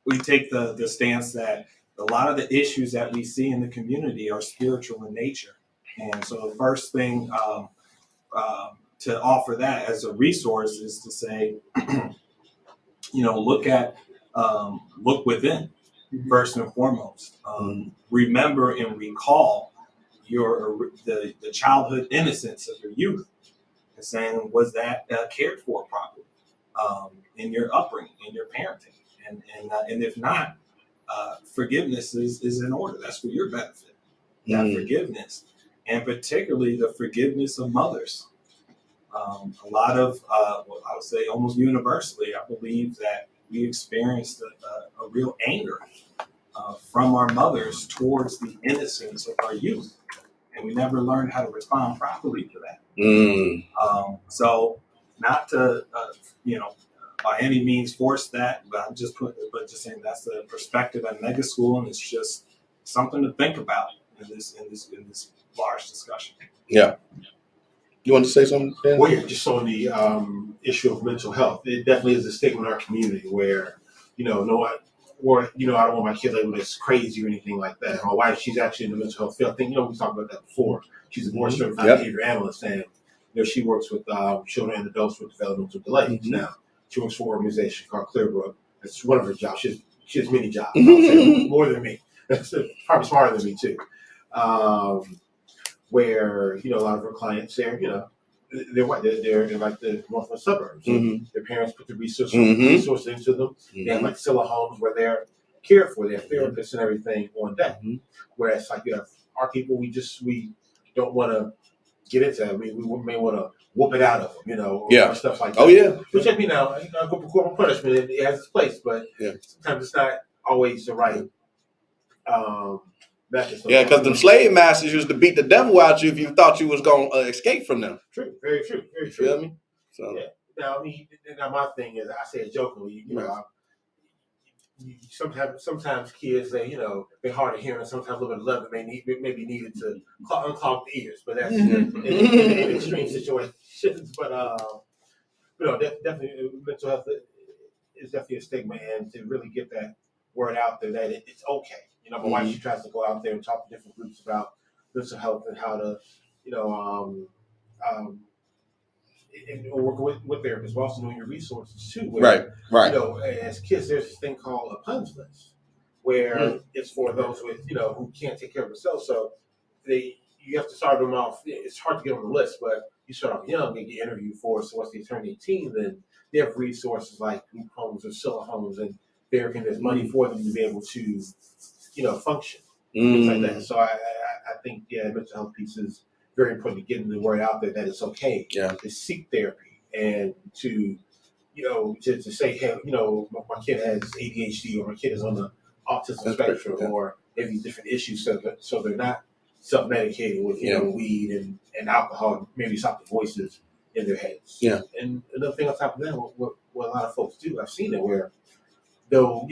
we take the stance that a lot of the issues that we see in the community are spiritual in nature. And so the first thing to offer that as a resource is to say, look within. First and foremost, remember and recall the childhood innocence of your youth, and saying, was that cared for properly in your upbringing, in your parenting, and if not, forgiveness is in order. That's for your benefit. That forgiveness, and particularly the forgiveness of mothers. A lot of, I would say almost universally, I believe that we experienced a real anger from our mothers towards the innocence of our youth. And we never learned how to respond properly to that. So not to, by any means force that, but just saying that's the perspective at mega school, and it's just something to think about in this large discussion. Yeah. You want to say something, Dan? Well, yeah, just on the issue of mental health, it definitely is a stigma in our community where, I don't want my kids labeled as crazy or anything like that. My wife, she's actually in the mental health field. I think, we talked about that before. She's a board certified behavior analyst, and she works with children and adults with developmental delays. Now, she works for an organization called Clearbrook. It's one of her jobs. She has many jobs. I'll say, more than me. Probably smarter than me too. Where a lot of her clients, they're white. They're like the northwest suburbs. Their parents put the resources into them. They have like Scylla homes where they're cared for. They have therapists and everything on deck. Whereas like our people, we don't want to get into that. We may want to whoop it out of them, or stuff like that. Oh yeah. Which corporal punishment, it has its place, but sometimes it's not always the right. Yeah, because them slave masters used to beat the devil out you if you thought you was going to escape from them. True, very true, very You true. feel me? So Yeah. Now, my thing is, I say it jokingly, sometimes kids they're hard of hearing, and sometimes a little bit of love may be needed to unclog the ears, but that's in extreme situations. But definitely mental health is definitely a stigma, and to really get that word out there that it's okay. My wife, she tries to go out there and talk to different groups about mental health and how to and work with therapists, but also knowing your resources too. Where, Right. As kids, there's this thing called a punch list, where it's for those with who can't take care of themselves. So you have to start them off. It's hard to get on the list, but you start off young and get interviewed for. So once they turn 18, then they have resources like group homes or Scylla homes, and there's money for them to be able to function, things like that. So I think mental health piece is very important to getting the word out there that it's okay to seek therapy and to say, hey, my kid has ADHD, or my kid is on the autism spectrum, or maybe different issues, so they're not self-medicating with weed and alcohol, maybe stop the voices in their heads. Yeah. And another thing on top of that, what a lot of folks do, I've seen it where they'll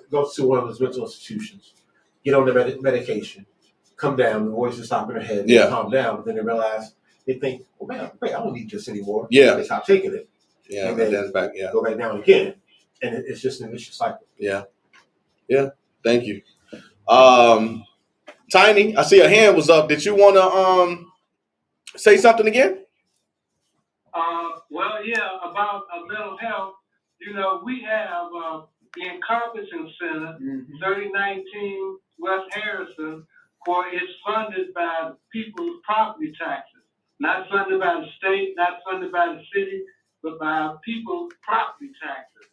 go to one of those mental institutions, get on the medication, come down, the voice is stopping their head, they calm down, but then they think, well, man, I don't need this anymore. Yeah. They stop taking it. Yeah, and then go back down again. And it's just an vicious cycle. Yeah. Yeah. Thank you. Tiny, I see a hand was up. Did you want to say something again? About mental health, we have the Encompassing Center, 3019 West Harrison, where it's funded by people's property taxes. Not funded by the state, not funded by the city, but by people's property taxes.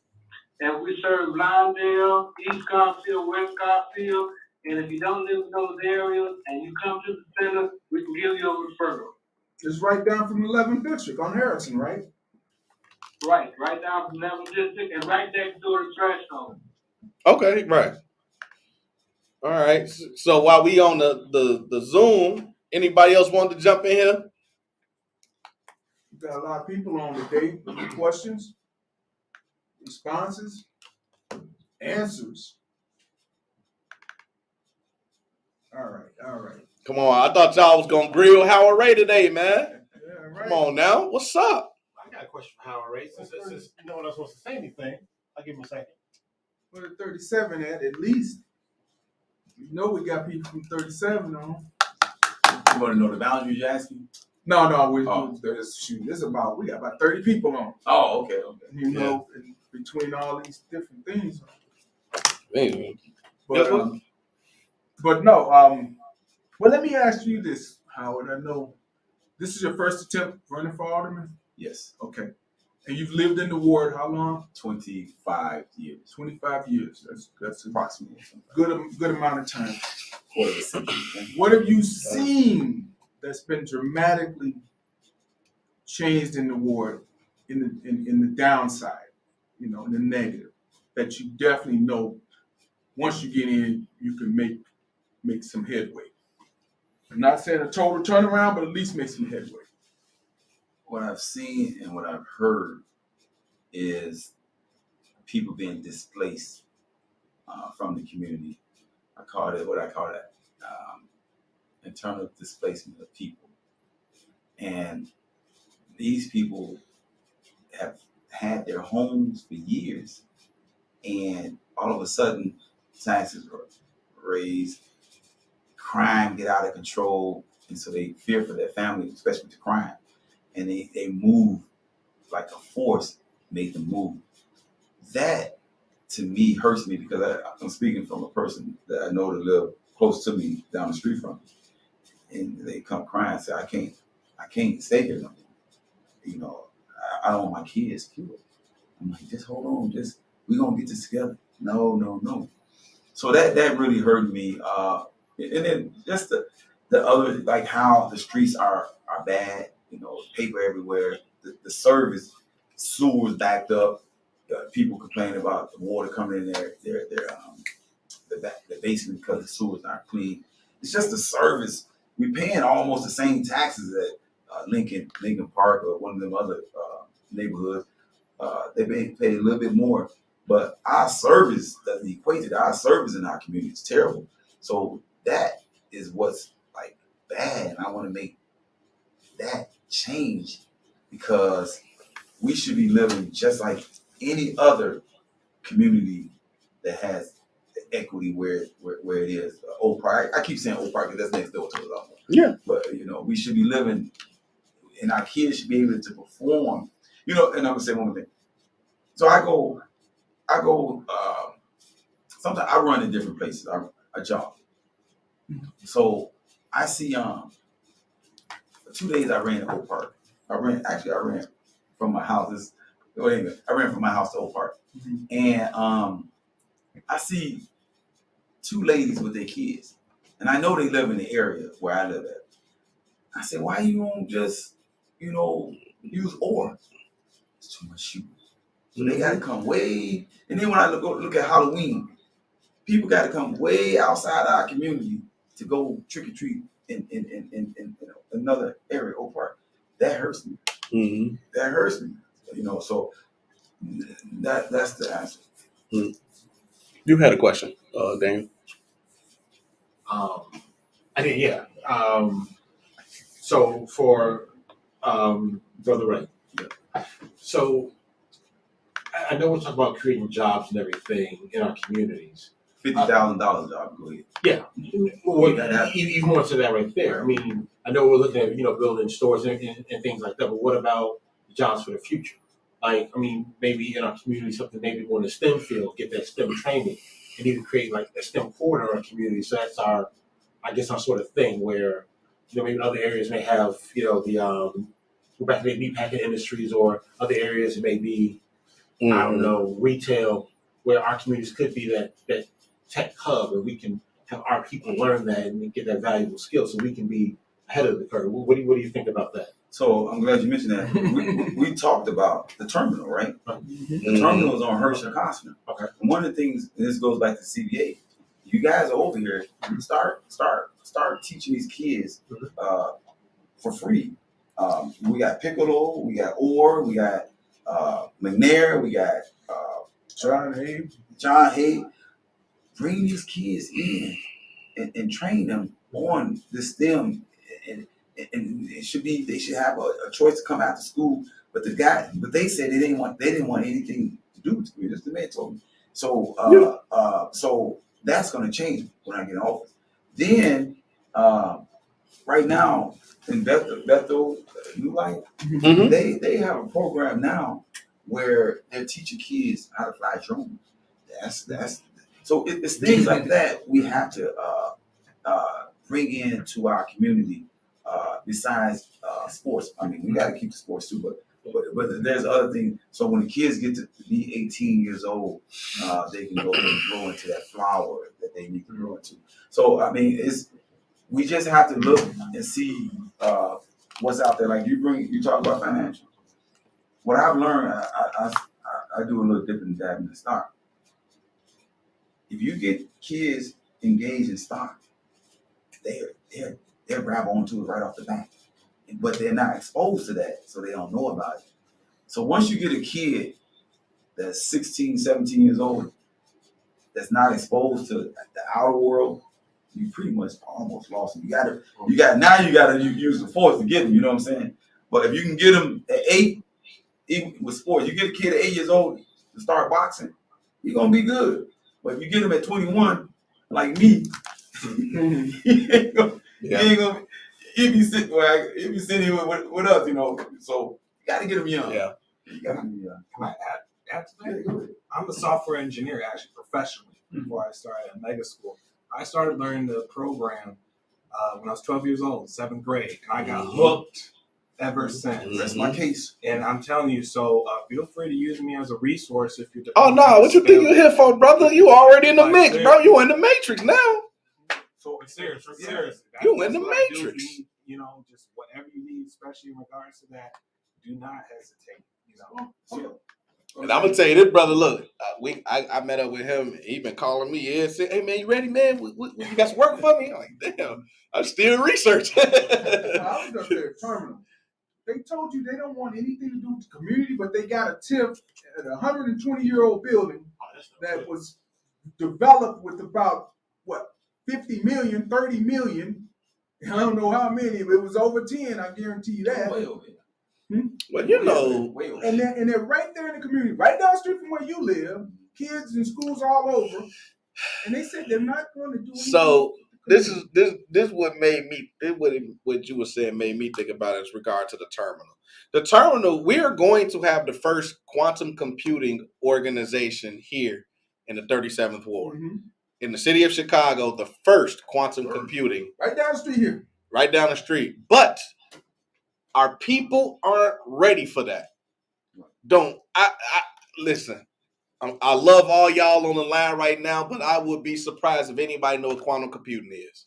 And we serve Lawndale, East Garfield, West Garfield, and if you don't live in those areas and you come to the center, we can give you a referral. It's right down from 11th District on Harrison, right? Right down from 11th District and right next door to Threshold. Okay, right. All right. So while we on the Zoom, anybody else want to jump in here? We've got a lot of people on today. Questions, responses, answers. All right. Come on, I thought y'all was gonna grill Howard Ray today, man. Yeah, right. Come on now, what's up? I got a question for Howard Ray. Since no one else wants to say anything, I'll give him a second. Where the 37 at least. You know we got people from 37 on. You want to know the boundaries you're asking? No, we got about 30 people on. Oh, okay. In between all these different things. Maybe. But no, well, let me ask you this, Howard. I know this is your first attempt running for alderman? Yes. Okay. And you've lived in the ward how long? 25 years. 25 years. That's approximately good amount of time. Quarter of a century. What have you seen that's been dramatically changed in the ward, in the downside, in the negative, that you definitely know once you get in, you can make some headway? I'm not saying a total turnaround, but at least make some headway. What I've seen and what I've heard is people being displaced from the community. I call it internal displacement of people. And these people have had their homes for years, and all of a sudden taxes are raised, crime get out of control, and so they fear for their family, especially with the crime. And they move like a force, make them move. That, to me, hurts me because I'm speaking from a person that I know to live close to me down the street from me. And they come crying and say, I can't stay here no more. I don't want my kids killed. I'm like, just hold on, we're going to get this together. No. So that really hurt me. And then just the other, like how the streets are bad. Paper everywhere, the service, sewers backed up, people complaining about the water coming in the basement because the sewers aren't clean. It's just the service. We're paying almost the same taxes at Lincoln Park or one of them other neighborhoods. They pay a little bit more, but our service doesn't equate to that. Our service in our community is terrible. So that is what's like bad. And I want to make that change because we should be living just like any other community that has equity where it is. Oak Park. I keep saying Oak Park because that's next door to us. Yeah. But we should be living, and our kids should be able to perform. And I'm gonna say one more thing. So I go. Sometimes I run in different places. I jog. So I see. For 2 days I ran in Oak Park. I ran from my house. I ran from my house to Oak Park, and I see 2 ladies with their kids, and I know they live in the area where I live at. I said, why you don't just, use ore? It's too much shoes. So they got to come way. And then when I look at Halloween, people got to come way outside our community to go trick or treat in another area, Oak Park. That hurts me. Mm-hmm. That hurts me. So that's the answer. Mm-hmm. You had a question, Daniel. I did, yeah. So for Brother Ray. So I know we're talking about creating jobs and everything in our communities. $50,000 job, go ahead. Yeah, well, even more to that right there. I mean, I know we're looking at building stores and things like that, but what about jobs for the future? Like, I mean, maybe in our community, something maybe more in the STEM field, get that STEM training, and even create like a STEM corridor in our community. So that's our sort of thing where maybe other areas may have the go back to the meatpacking industries or other areas it may be I don't know, retail, where our communities could be that tech hub, and we can have our people learn that and get that valuable skill, so we can be ahead of the curve. What do you think about that? So I'm glad you mentioned that. We talked about the terminal, right? The terminal is on Hershey and Costner. Okay. And one of the things, and this goes back to CBA, you guys are over here, start teaching these kids for free. We got Piccolo, we got Orr, we got McNair, we got John Hay. Bring these kids in and train them on the STEM, and they should have a choice to come out to school. But they said they didn't want anything to do with school. Just the man told me. So so that's going to change when I get in office. Then right now in Bethel New Life, they have a program now where they're teaching kids how to fly drones. That's so it's things like that we have to bring into our community. Besides sports, I mean, we got to keep the sports too, but there's other things. So when the kids get to be 18 years old, they can go and grow into that flower that they need to grow into. So I mean, we just have to look and see what's out there. Like you talk about financial. What I've learned, I do a little different than that in the stock. If you get kids engaged in stock, they'll grab onto it right off the bat. But they're not exposed to that, so they don't know about it. So once you get a kid that's 16, 17 years old, that's not exposed to the outer world, you pretty much almost lost them. You gotta use the force to get them, you know what I'm saying? But if you can get them at 8, even with sports, you get a kid at 8 years old to start boxing, you're gonna be good. But if you get them at 21, like me, he'll be sitting here with us, So you gotta get them young. Yeah. You gotta get them young. Can I add to that? I'm a software engineer, actually, professionally, before I started at Mega School. I started learning the program when I was 12 years old, 7th grade, and I got hooked ever since. That's my case. And I'm telling you, so feel free to use me as a resource if you're. Oh no! What you think you're here for, brother? You already in the mix, bro. You in the matrix now. So serious. You in the That's what I do. matrix. If you need, just whatever you need, especially in regards to that, do not hesitate. And I'm gonna tell you this, brother. Look, I met up with him. He been calling me. Yeah, said, "Hey man, you ready, man? You got some work for me?" I'm like, "Damn, I'm still in research." I was up there at terminal. they told you they don't want anything to do with the community, but they got a tip at a 120-year-old building that was developed with about, what, 50 million, 30 million. I don't know how many, but it was over 10, I guarantee you that. Way over there. Well, you know, Way over And they're right there in the community, right down the street from where you live, kids and schools all over. And they said they're not going to do anything. so this what made me, what you were saying made me think about in regard to the terminal. The terminal, we are going to have the first quantum computing organization here in the 37th Ward. Mhm. In the city of Chicago, the first quantum computing Right down the street here. right down the street. But our people aren't ready for that. Listen, I love all y'all on the line right now, but I would be surprised if anybody know what quantum computing is.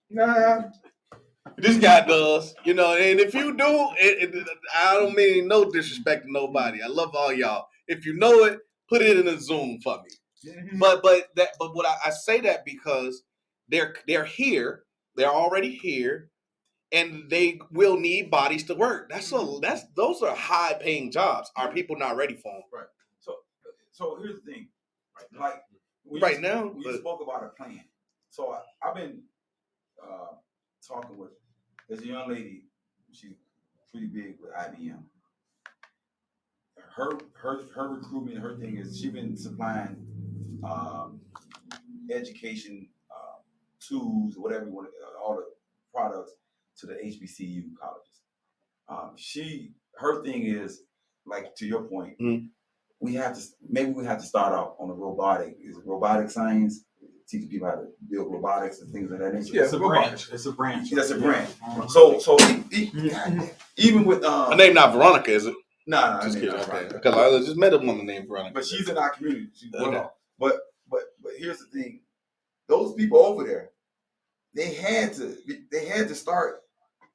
Nah, This guy does, you know, and if you do, I don't mean no disrespect to nobody. I love all y'all. If you know it, put it in a Zoom for me. But what I say that because they're here, they're already here, and they will need bodies to work. Those are high paying jobs. Are people not ready for them? Right. So here's the thing. Like we spoke about a plan. So I've been talking with there's a young lady. She's pretty big with IBM. Her recruitment, her thing is she's been supplying education tools, whatever you want, all the products to the HBCU colleges. Her thing is, like, to your point, we have to start off on the robotic science, teaching people how to build robotics and things of that nature. Yeah, It's a branch. It's a branch. That's a branch. So even with Her name not Veronica, is it? nah, Just kidding. not Okay. right. Because I just met a woman named Veronica. But she's in our community. She's Okay. well. But here's the thing: those people over there, they had to start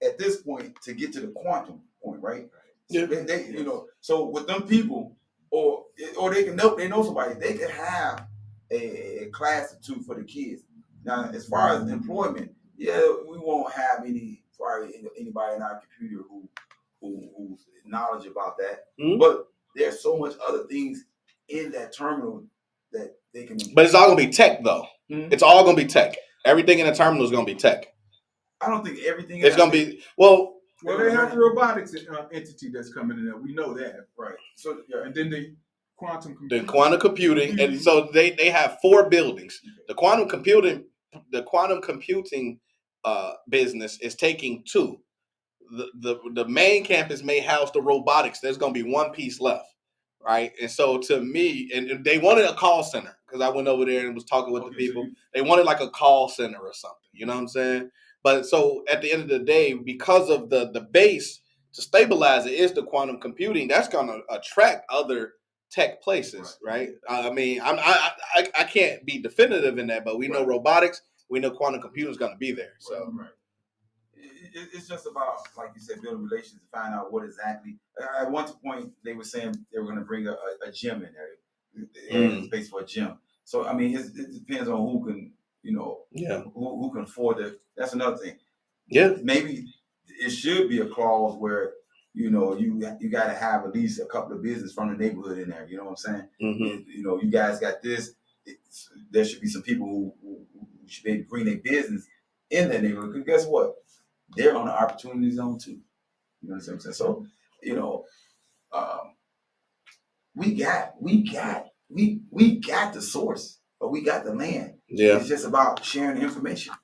at this point to get to the quantum point, right? Yeah. They so with them people, or they know somebody, they can have a class or two for the kids. Now, as far as employment, yeah, we won't have anybody in our computer who's knowledge about that. Mhm. But there's so much other things in that terminal that they can. But it's all gonna be tech, though. Mhm. It's all gonna be tech. Everything in the terminal is gonna be tech. I don't think everything. It's gonna be well. well, they have the robotics entity that's coming in there. We know that. right. So yeah, And then the quantum The computing. quantum computing, and so they have 4 buildings. The quantum computing business is taking 2. The main campus may house the robotics. There's gonna be 1 piece left, right? And so to me, and they wanted a call center because I went over there and was talking with the people. They wanted like a call center or something. You know what I'm saying? But so at the end of the day, because of the base to stabilize it is the quantum computing, that's gonna attract other tech places, right? I mean, I can't be definitive in that, but we know robotics, we know quantum computing is gonna be there. So right. It's just about, like you said, building relations to find out what exactly. At one point, they were saying they were going to bring a gym in there, space for a gym. So I mean, it depends on who can, who can afford it. That's another thing. Yeah, Maybe it should be a clause where you got to have at least a couple of business from the neighborhood in there. You know what I'm saying? Mhm. You guys got this. There should be some people who should maybe bring their business in that neighborhood. Because guess what? They're on the opportunity zone too. You know what I'm saying? So, we got the source, but we got the land. Yeah. It's just about sharing the information.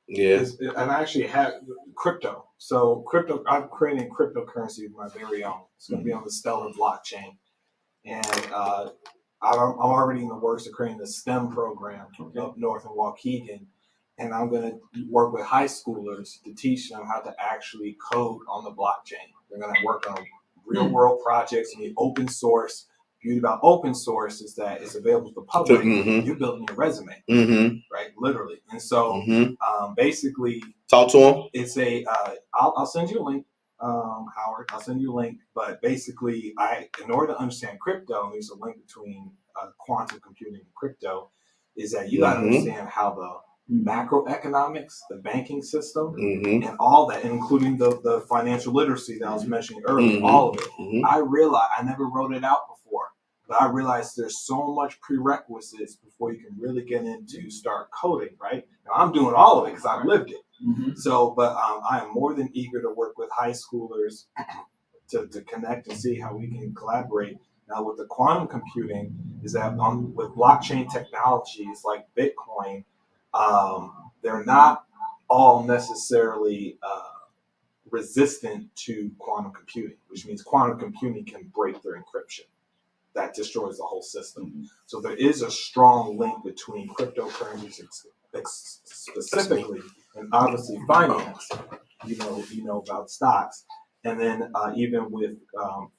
Yeah. And I actually have crypto. So I'm creating cryptocurrency of my very own. It's going to be on the Stellar blockchain. And I'm already in the works of creating the STEM program up north in Waukegan. And I'm going to work with high schoolers to teach them how to actually code on the blockchain. They're going to work on real world projects and the open source. The beauty about open source is that it's available to the public. You're building your resume, right? Literally. And so basically, talk to them. It's I'll send you a link, Howard. I'll send you a link. But basically, in order to understand crypto, there's a link between quantum computing and crypto, is that you got to understand how macroeconomics, the banking system, Mm-hmm. and all that, including the financial literacy that I was mentioning earlier, Mhm. all of it. Mm-hmm. I realized I never wrote it out before, but I realized there's so much prerequisites before you can really get into start coding, right? Now, I'm doing all of it because I've lived it. Mhm. So, but I am more than eager to work with high schoolers to connect and see how we can collaborate. Now, with the quantum computing, is that with blockchain technologies like Bitcoin, they're not all necessarily resistant to quantum computing, which means quantum computing can break their encryption. That destroys the whole system. So there is a strong link between cryptocurrencies specifically, and obviously finance. You know about stocks, and then even with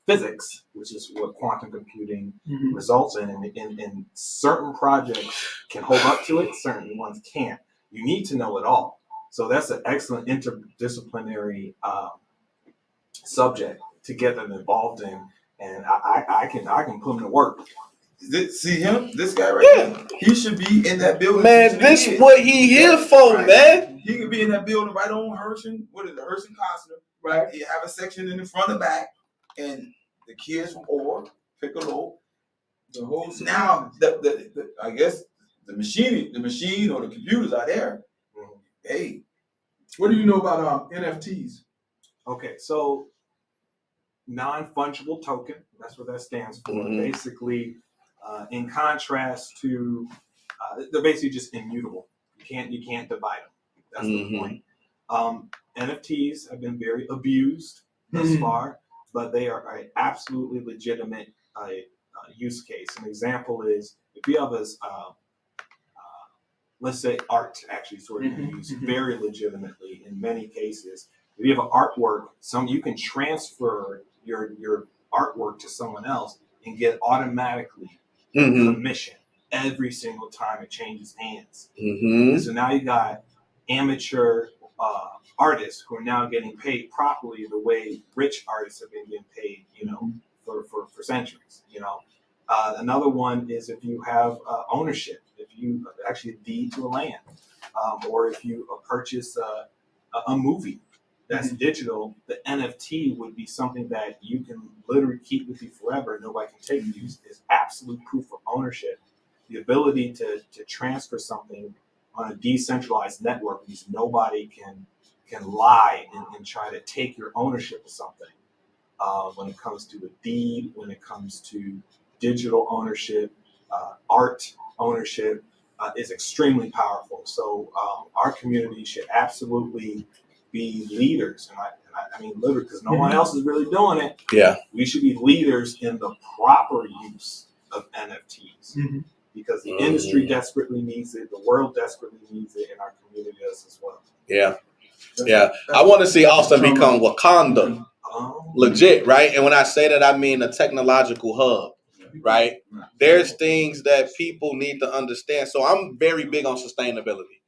physics, which is what quantum computing Mhm. results in. And certain projects can hold up to it, certain ones can't. You need to know it all. So that's an excellent interdisciplinary subject to get them involved in, and I can put them to work. See him, this guy right here. He should be in that building. Man, teaching the this kids. what he here for, Right. man. He could be in that building right on Hershon. What is it, Hershon Costner? Right. You have a section in the front and back, and the kids from Orr, Piccolo. The whole Now, the I guess the machine or the computers are there. Hey, What do you know about NFTs? Okay, so non-fungible token, that's what that stands for. Mhm. Basically, in contrast to, they're basically just immutable. You can't divide them. That's Mhm. the point. NFTs have been very abused thus Mhm. far, but they are an absolutely legitimate use case. An example is if you have let's say art, actually, is what you can use very legitimately in many cases. If you have an artwork, you can transfer your artwork to someone else and get automatically Mm-hmm. commission every single time it changes hands. Mm-hmm. So now you got amateur artists who are now getting paid properly the way rich artists have been getting paid, for centuries. Another one is if you have ownership, if you actually deed to a land, or if you purchase a movie that's digital, the NFT would be something that you can literally keep with you forever. Nobody can take you. Is absolute proof of ownership. The ability to transfer something on a decentralized network means nobody can lie and try to take your ownership of something. When it comes to a deed, when it comes to digital ownership, art ownership is extremely powerful. So our community should absolutely be leaders, and I mean literally, because no one else is really doing it. Yeah. We should be leaders in the proper use of NFTs because the industry desperately needs it, the world desperately needs it, and our community does as well. Yeah. Yeah. I want to see Austin become Wakanda. Legit, right? And when I say that, I mean a technological hub, right? There's things that people need to understand. So I'm very big on sustainability.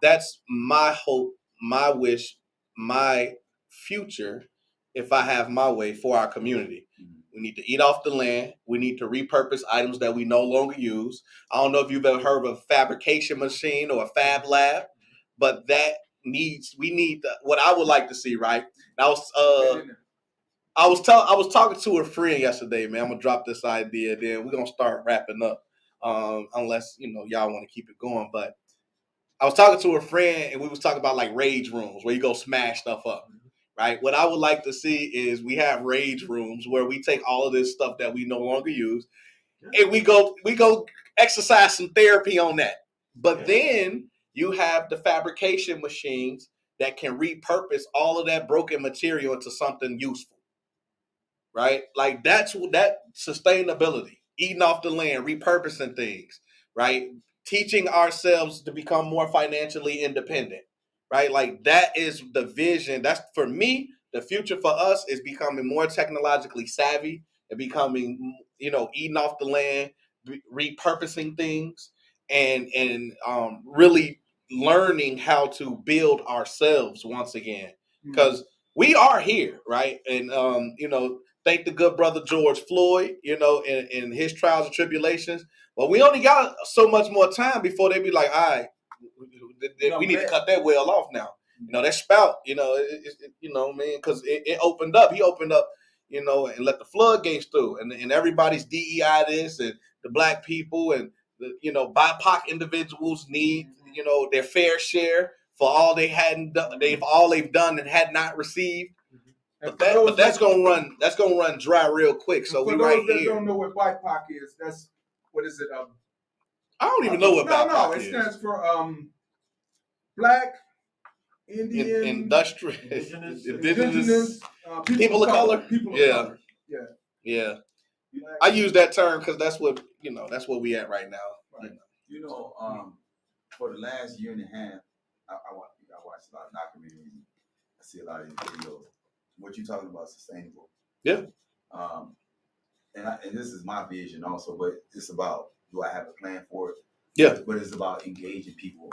That's my hope, my wish, my future, if I have my way for our community. We need to eat off the land. We need to repurpose items that we no longer use. I don't know if you've ever heard of a fabrication machine or a fab lab, but we need what I would like to see, right? I was talking to a friend yesterday, man. I'm gonna drop this idea, then we're gonna start wrapping up. Unless y'all want to keep it going. But I was talking to a friend and we was talking about like rage rooms where you go smash stuff up. Right? What I would like to see is we have rage rooms where we take all of this stuff that we no longer use and we go exercise some therapy on that. But then you have the fabrication machines that can repurpose all of that broken material into something useful. Right? Like that sustainability, eating off the land, repurposing things, right? Teaching ourselves to become more financially independent, right? Like that is the vision. That's for me, the future for us is becoming more technologically savvy and becoming, eating off the land, repurposing things and really learning how to build ourselves once again. Because we are here, right? And thank the good brother George Floyd, in his trials and tribulations. But we only got so much more time before they be like, all right, we need to cut that well off now. You know, that spout, you know, man, because it opened up. He opened up, you know, and let the floodgates through, and everybody's DEI this, and the black people and the, you know, BIPOC individuals need, you know, their fair share for all they hadn't done. They've done and had not received. But that's gonna run dry real quick. So we right here. For those that don't know what BIPOC is, that's what is it? I don't even know what BIPOC is. It stands for Black, Indian, Industrial, indigenous people of color. People of color. Yeah. I use that term because that's what we at right now. Right. You know, for the last year and a half, I watched a lot of documentaries. I see a lot of these videos. What you talking about, sustainable? Yeah. And this is my vision also, but it's about, do I have a plan for it? Yeah. But it's about engaging people,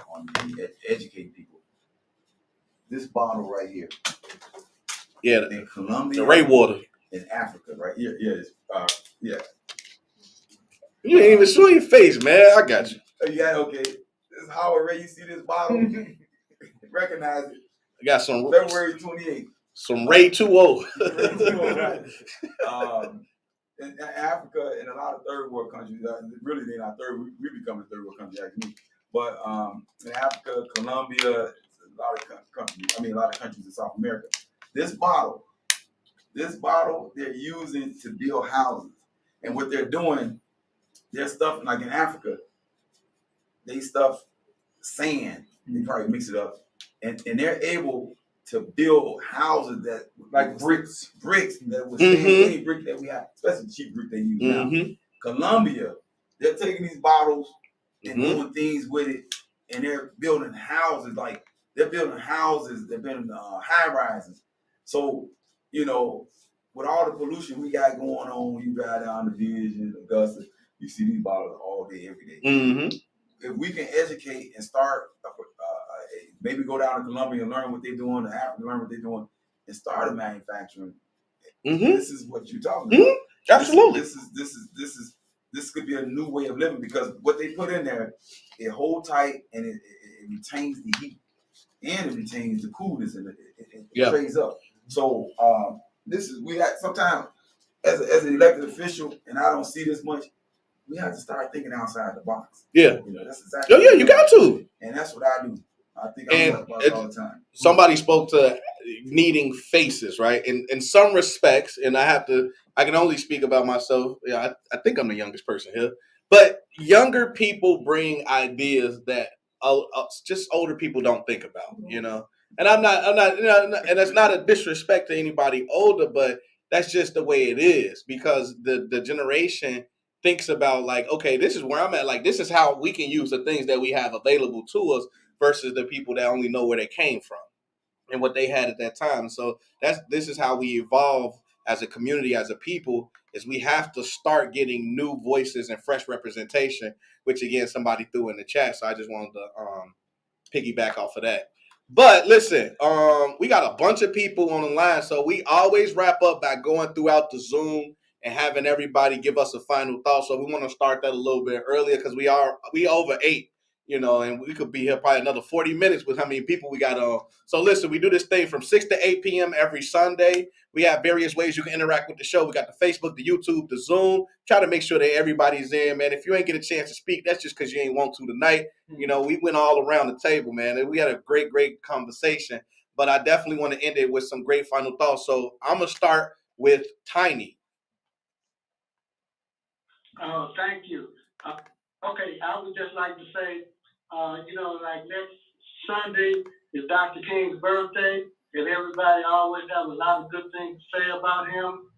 educating people. This bottle right here. Yeah. In Colombia. The rainwater. In Africa, right? Yeah. Yeah. You ain't even show your face, man. I got you. Yeah, okay. This is Howard Ray. You see this bottle? Recognize it. I got some February 28th. Some Ray 2.0. In Africa, in a lot of third world countries, really they're not third. We become a third world country actually. But in Africa, Colombia, a lot of countries in South America. This bottle, they're using to build houses, and what they're doing, they're stuffing, like in Africa, they stuff sand. They probably mix it up, and they're able to build houses that like bricks that would stand any brick that we have, especially cheap brick they use now. Colombia, they're taking these bottles and doing things with it, and they're building houses. They're building high rises. So, you know, with all the pollution we got going on, when you drive down the Vision, Augusta, you see these bottles all day, every day. If we can educate and start, maybe go down to Colombia and learn what they're doing, to Africa learn what they're doing, and start a manufacturing. This is what you're talking about. Absolutely. This could be a new way of living, because what they put in there, it hold tight and it retains the heat and it retains the coolness and it trays up. So we have sometimes as an elected official, and I don't see this much, we have to start thinking outside the box. Yeah. You know, that's exactly. You got to. And that's what I do. I think I'm about it all the time. Somebody spoke to needing faces, right? In some respects, and I can only speak about myself. Yeah, I think I'm the youngest person here. But younger people bring ideas that just older people don't think about, you know. And I'm not, you know, and that's not a disrespect to anybody older, but that's just the way it is, because the generation thinks about like, okay, this is where I'm at. Like, this is how we can use the things that we have available to us versus the people that only know where they came from and what they had at that time. So this is how we evolve as a community, as a people, is we have to start getting new voices and fresh representation, which again, somebody threw in the chat. So I just wanted to piggyback off of that. But listen, we got a bunch of people on the line. So we always wrap up by going throughout the Zoom and having everybody give us a final thought. So we want to start that a little bit earlier because we over 8. You know, and we could be here probably another 40 minutes with how many people we got on. So listen, we do this thing from 6 to 8 p.m. every Sunday. We have various ways you can interact with the show. We got the Facebook, the YouTube, the Zoom. Try to make sure that everybody's in, man. If you ain't get a chance to speak, that's just because you ain't want to tonight. You know, we went all around the table, man, and we had a great, great conversation. But I definitely want to end it with some great final thoughts. So I'm going to start with Tiny. Thank you. Okay, I would just like to say, you know, like next Sunday is Dr. King's birthday, and everybody always have a lot of good things to say about him,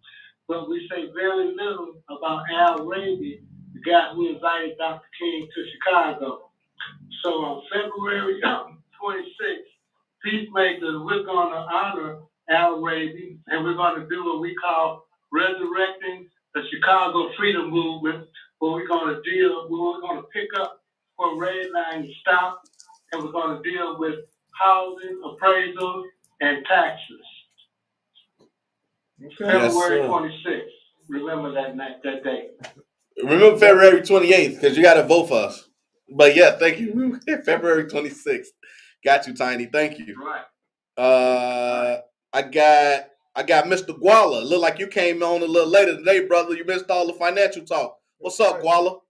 but we say very little about Al Raby, the guy who invited Dr. King to Chicago. So on February 26th, Peacemakers, we're going to honor Al Raby, and we're going to do what we call Resurrecting the Chicago Freedom Movement, where we're going to pick up where redlining stopped, and we're going to deal with housing, appraisal, and taxes. Okay. February 26th. Remember that day. Remember February 28th, because you got to vote for us. But yeah, thank you. February 26th. Got you, Tiny. Thank you. Right. I got Mr. Guala. Look like you came on a little later today, brother. You missed all the financial talk. What's up, Guala?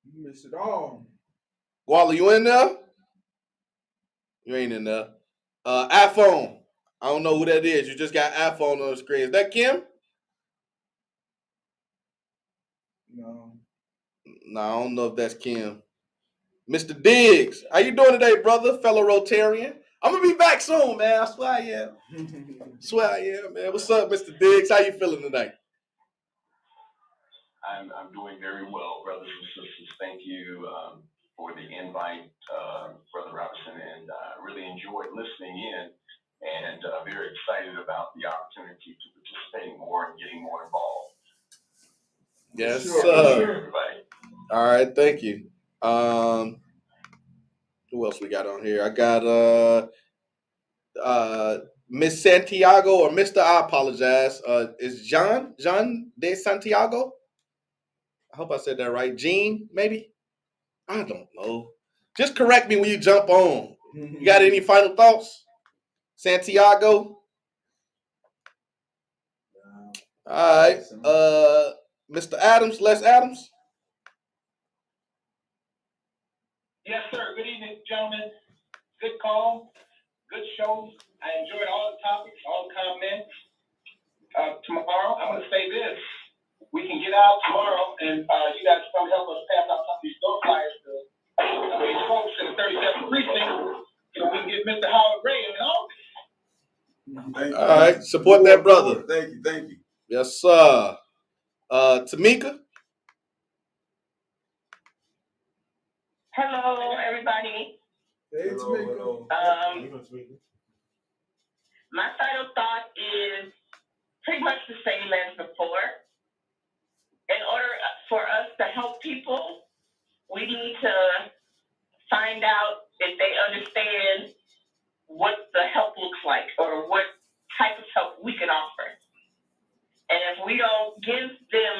You missed it all. Guala, you in there? You ain't in there. iPhone. I don't know who that is. You just got iPhone on the screen. Is that Kim? No. No, I don't know if that's Kim. Mr. Diggs, how you doing today, brother? Fellow Rotarian. I'm gonna be back soon, man. I swear I am. Swear I am, man. What's up, Mr. Diggs? How you feeling tonight? I'm doing very well, brothers and sisters. Thank you for the invite, Brother Robinson, and really enjoyed listening in, and very excited about the opportunity to participate more and getting more involved. Yes, Sure, sir. sure. Everybody. All right, thank you. Who else we got on here? I got Miss Santiago or Mr. I apologize. Is John de Santiago? I hope I said that right. Gene, maybe? I don't know. Just correct me when you jump on. You got any final thoughts? Santiago? All right. Mr. Adams, Les Adams? Yes, sir. Good evening, gentlemen. Good call. Good show. I enjoyed all the topics, all the comments. Tomorrow, I'm going to say this. We can get out tomorrow, and you guys come help us pass out some of these dope flyers to these folks in the 37th precinct so we can get Mr. Howard Ray in office. Thank you. All right. Support that brother. Thank you. Thank you. Yes, sir. Tamika? Hello, everybody. Hey, Hello, Tamika. My final thought is pretty much the same as before. In order for us to help people, we need to find out if they understand what the help looks like or what type of help we can offer. And if we don't give them,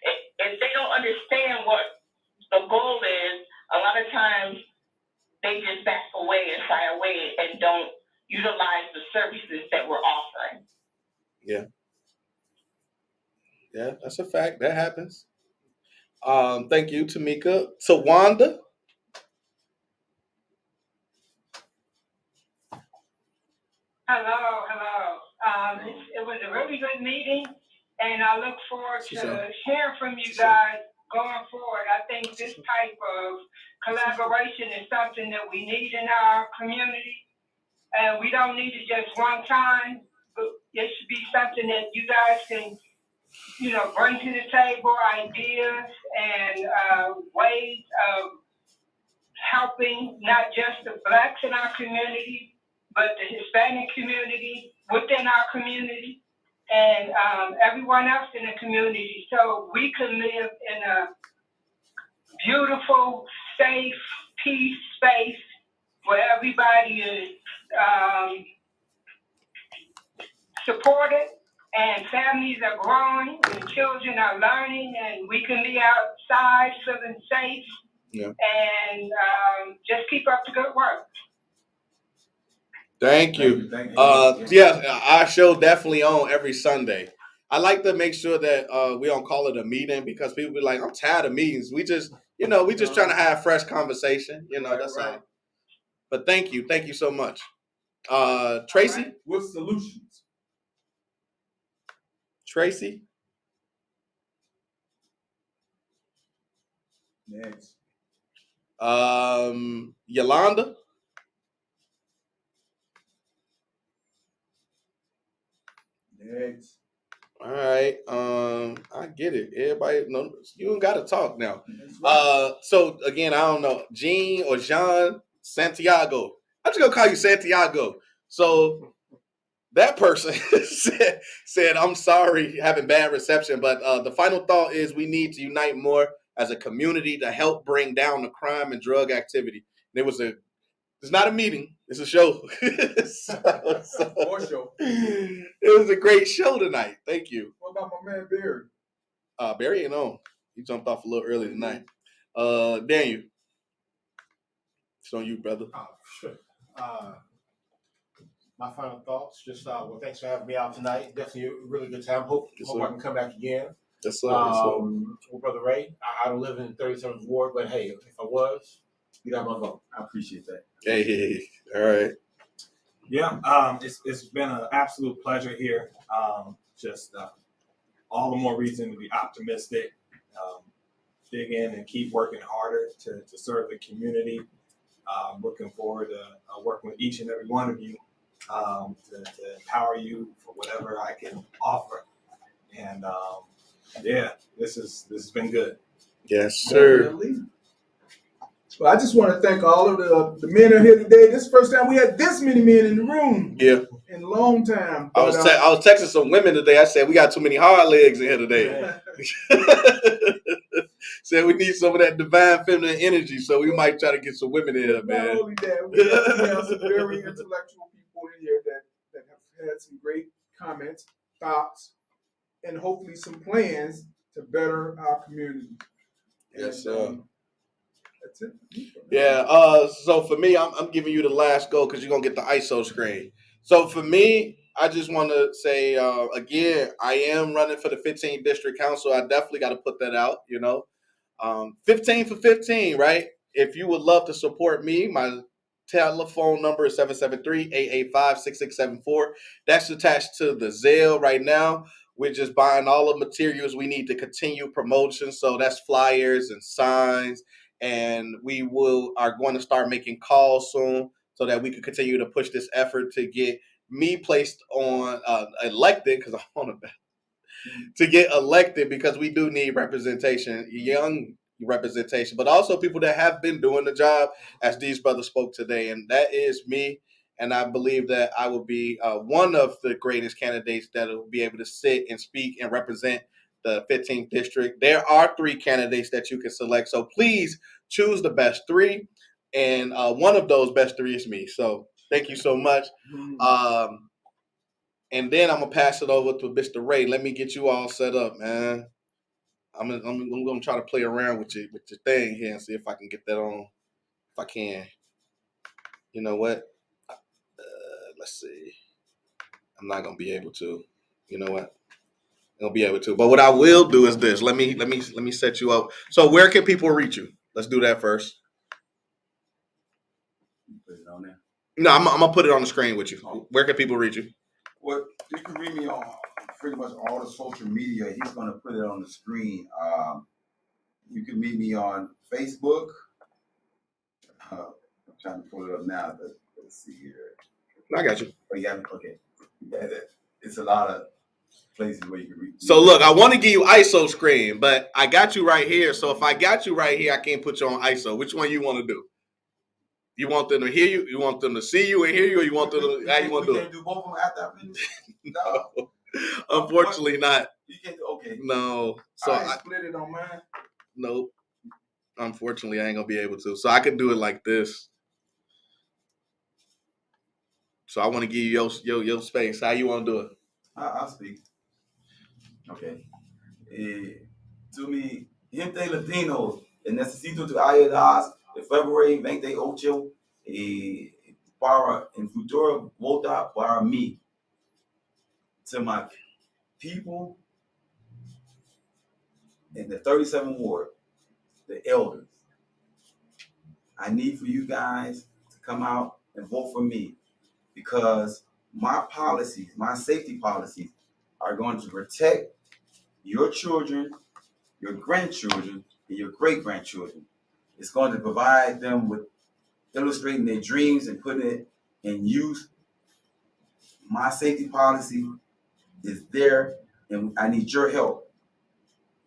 if they don't understand what the goal is, a lot of times they just back away and shy away and don't utilize the services that we're offering. Yeah. Yeah, that's a fact. That happens. Thank you, Tamika. Tawanda? Hello. It was a really good meeting, and I look forward to hearing from you guys going forward. I think this type of collaboration is something that we need in our community, and we don't need it just one time, but it should be something that you guys can, bring to the table, ideas and ways of helping not just the Blacks in our community, but the Hispanic community within our community and everyone else in the community, so we can live in a beautiful, safe, peace space where everybody is supported and families are growing and children are learning and we can be outside feeling safe. Yeah. And just keep up the good work. Thank you. Thank you. Yeah, our show definitely on every Sunday. I like to make sure that we don't call it a meeting because people be like, I'm tired of meetings. We just, we just trying to have fresh conversation. That's all. But thank you. Thank you so much. Tracy? Right. What solutions? Tracy? Next. Yolanda? Next. All right. I get it. Everybody, no, you don't got to talk now. So again, I don't know, Gene or Jean Santiago. I'm just gonna call you Santiago. So that person said, "I'm sorry, having bad reception." But the final thought is, we need to unite more as a community to help bring down the crime and drug activity. And it's not a meeting; it's a show. More show. It was a great show tonight. Thank you. What about my man Barry? Barry ain't on. He jumped off a little early tonight. Daniel, it's on you, brother. Sure. My final thoughts. Just well, thanks for having me out tonight. Definitely a really good time. Hope I can come back again. Yes, sir. Well, Brother Ray, I don't live in 37th Ward, but hey, if I was, you got my vote. I appreciate that. Hey, all right. Yeah, it's been an absolute pleasure here. Just all the more reason to be optimistic, dig in and keep working harder to serve the community. Looking forward to working with each and every one of you to empower you for whatever I can offer. And yeah, this has been good. Yes, sir. Well, I just want to thank all of the men are here today. This is the first time we had this many men in the room. Yeah. In a long time. I was texting some women today. I said we got too many hard legs in here today. Said we need some of that divine feminine energy, so we might try to get some women in here, man. Not only that, we have some very intellectual people in here that have had some great comments, thoughts, and hopefully some plans to better our community. Yes, sir. That's it. Yeah. So for me, I'm giving you the last go because you're gonna get the ISO screen. So for me, I just want to say again, I am running for the 15th District Council. I definitely got to put that out. 15 for 15, right? If you would love to support me, my telephone number is 773-885-6674. That's attached to the Zelle right now. We're just buying all the materials we need to continue promotion. So that's flyers and signs. And we are going to start making calls soon so that we can continue to push this effort to get me placed on elected, because I'm on a ballot, to get elected, because we do need representation, young representation, but also people that have been doing the job, as these brothers spoke today. And that is me. And I believe that I will be one of the greatest candidates that will be able to sit and speak and represent the 15th district. There are 3 candidates that you can select. So please choose the best 3. And one of those best 3 is me. So thank you so much. And then I'm going to pass it over to Mr. Ray. Let me get you all set up, man. I'm going to try to play around with your thing here and see if I can get that on. If I can. You know what? Let's see. I'm not going to be able to. You know what? I'm going to be able to. But what I will do is this. Let me set you up. So where can people reach you? Let's do that first. Put it on there. No, I'm going to put it on the screen with you. Where can people reach you? Well, you can read me on pretty much all the social media. He's going to put it on the screen. You can meet me on Facebook. I'm trying to pull it up now. Let's see here. I got you. Oh, yeah, okay. Yeah, it's a lot of places where you can reach me. So look, I want to give you ISO screen, but I got you right here. So if I got you right here, I can't put you on ISO. Which one you want to do? You want them to hear you? You want them to see you and hear you? Or you want them to, how you want to do it? You can't do both of them after I finish? No. Unfortunately not. You can't do, okay. No. So I split it on mine. Nope. Unfortunately, I ain't going to be able to. So I could do it like this. So I want to give you your space. How you want to do it? I'll speak. Okay. To mi gente latino, necesito tu ayudas de February 28 para en futuro vota para mí. To my people in the 37th Ward, the elders, I need for you guys to come out and vote for me, because my policies, my safety policies, are going to protect your children, your grandchildren, and your great-grandchildren. It's going to provide them with illustrating their dreams and putting it in use. My safety policy is there, and I need your help.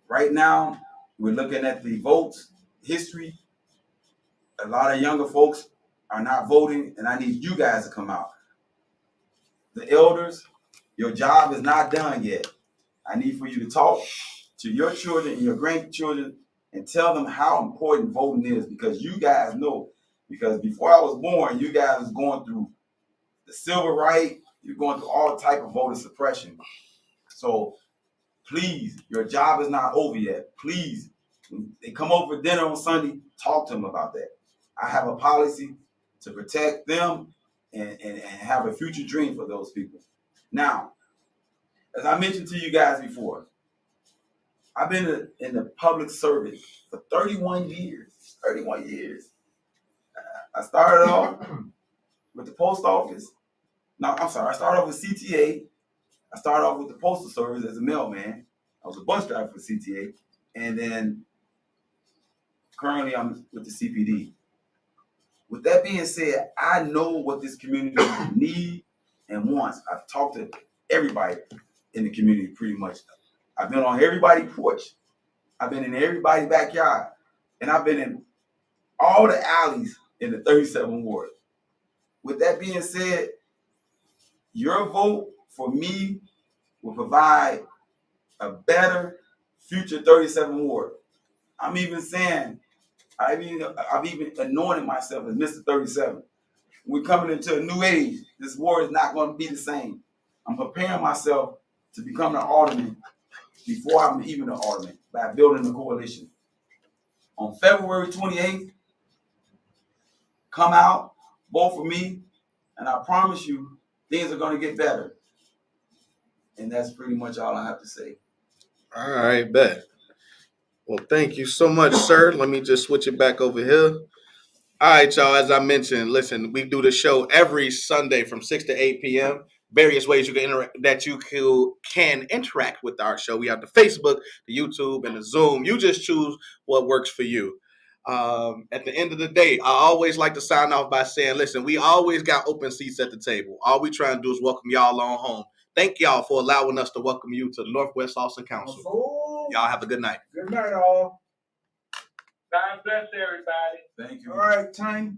Right now, we're looking at the votes history. A lot of younger folks are not voting, and I need you guys to come out. The elders, your job is not done yet. I need for you to talk to your children and your grandchildren and tell them how important voting is, because you guys know. Because before I was born, you guys was going through the civil right, you're going through all type of voter suppression. So please, your job is not over yet. Please When they come over for dinner on Sunday, talk to them about that. I have a policy to protect them and have a future dream for those people. Now, as I mentioned to you guys before, I've been in the public service for 31 years. 31 years. I started off with the post office. No, I'm sorry. I started off with CTA. I started off with the postal service as a mailman. I was a bus driver for CTA. And then currently I'm with the CPD. With that being said, I know what this community needs and wants. I've talked to everybody in the community pretty much. I've been on everybody's porch. I've been in everybody's backyard. And I've been in all the alleys in the 37th Ward. With that being said, your vote for me will provide a better future 37th Ward. I'm even saying, I've even anointed myself as Mr. 37. We're coming into a new age. This war is not going to be the same. I'm preparing myself to become an alderman before I'm even an alderman by building a coalition. On February 28th, come out, vote for me, and I promise you, things are going to get better. And that's pretty much all I have to say. All right, bet. Well, thank you so much, sir. Let me just switch it back over here. All right, y'all. As I mentioned, listen, we do the show every Sunday from 6 to 8 p.m. Various ways you can interact with our show. We have the Facebook, the YouTube, and the Zoom. You just choose what works for you. At the end of the day, I always like to sign off by saying, listen, we always got open seats at the table. All we trying to do is welcome y'all on home. Thank y'all for allowing us to welcome you to the Northwest Austin Council. Y'all have a good night. Good night, all. God bless everybody. Thank you. All right, Tiny.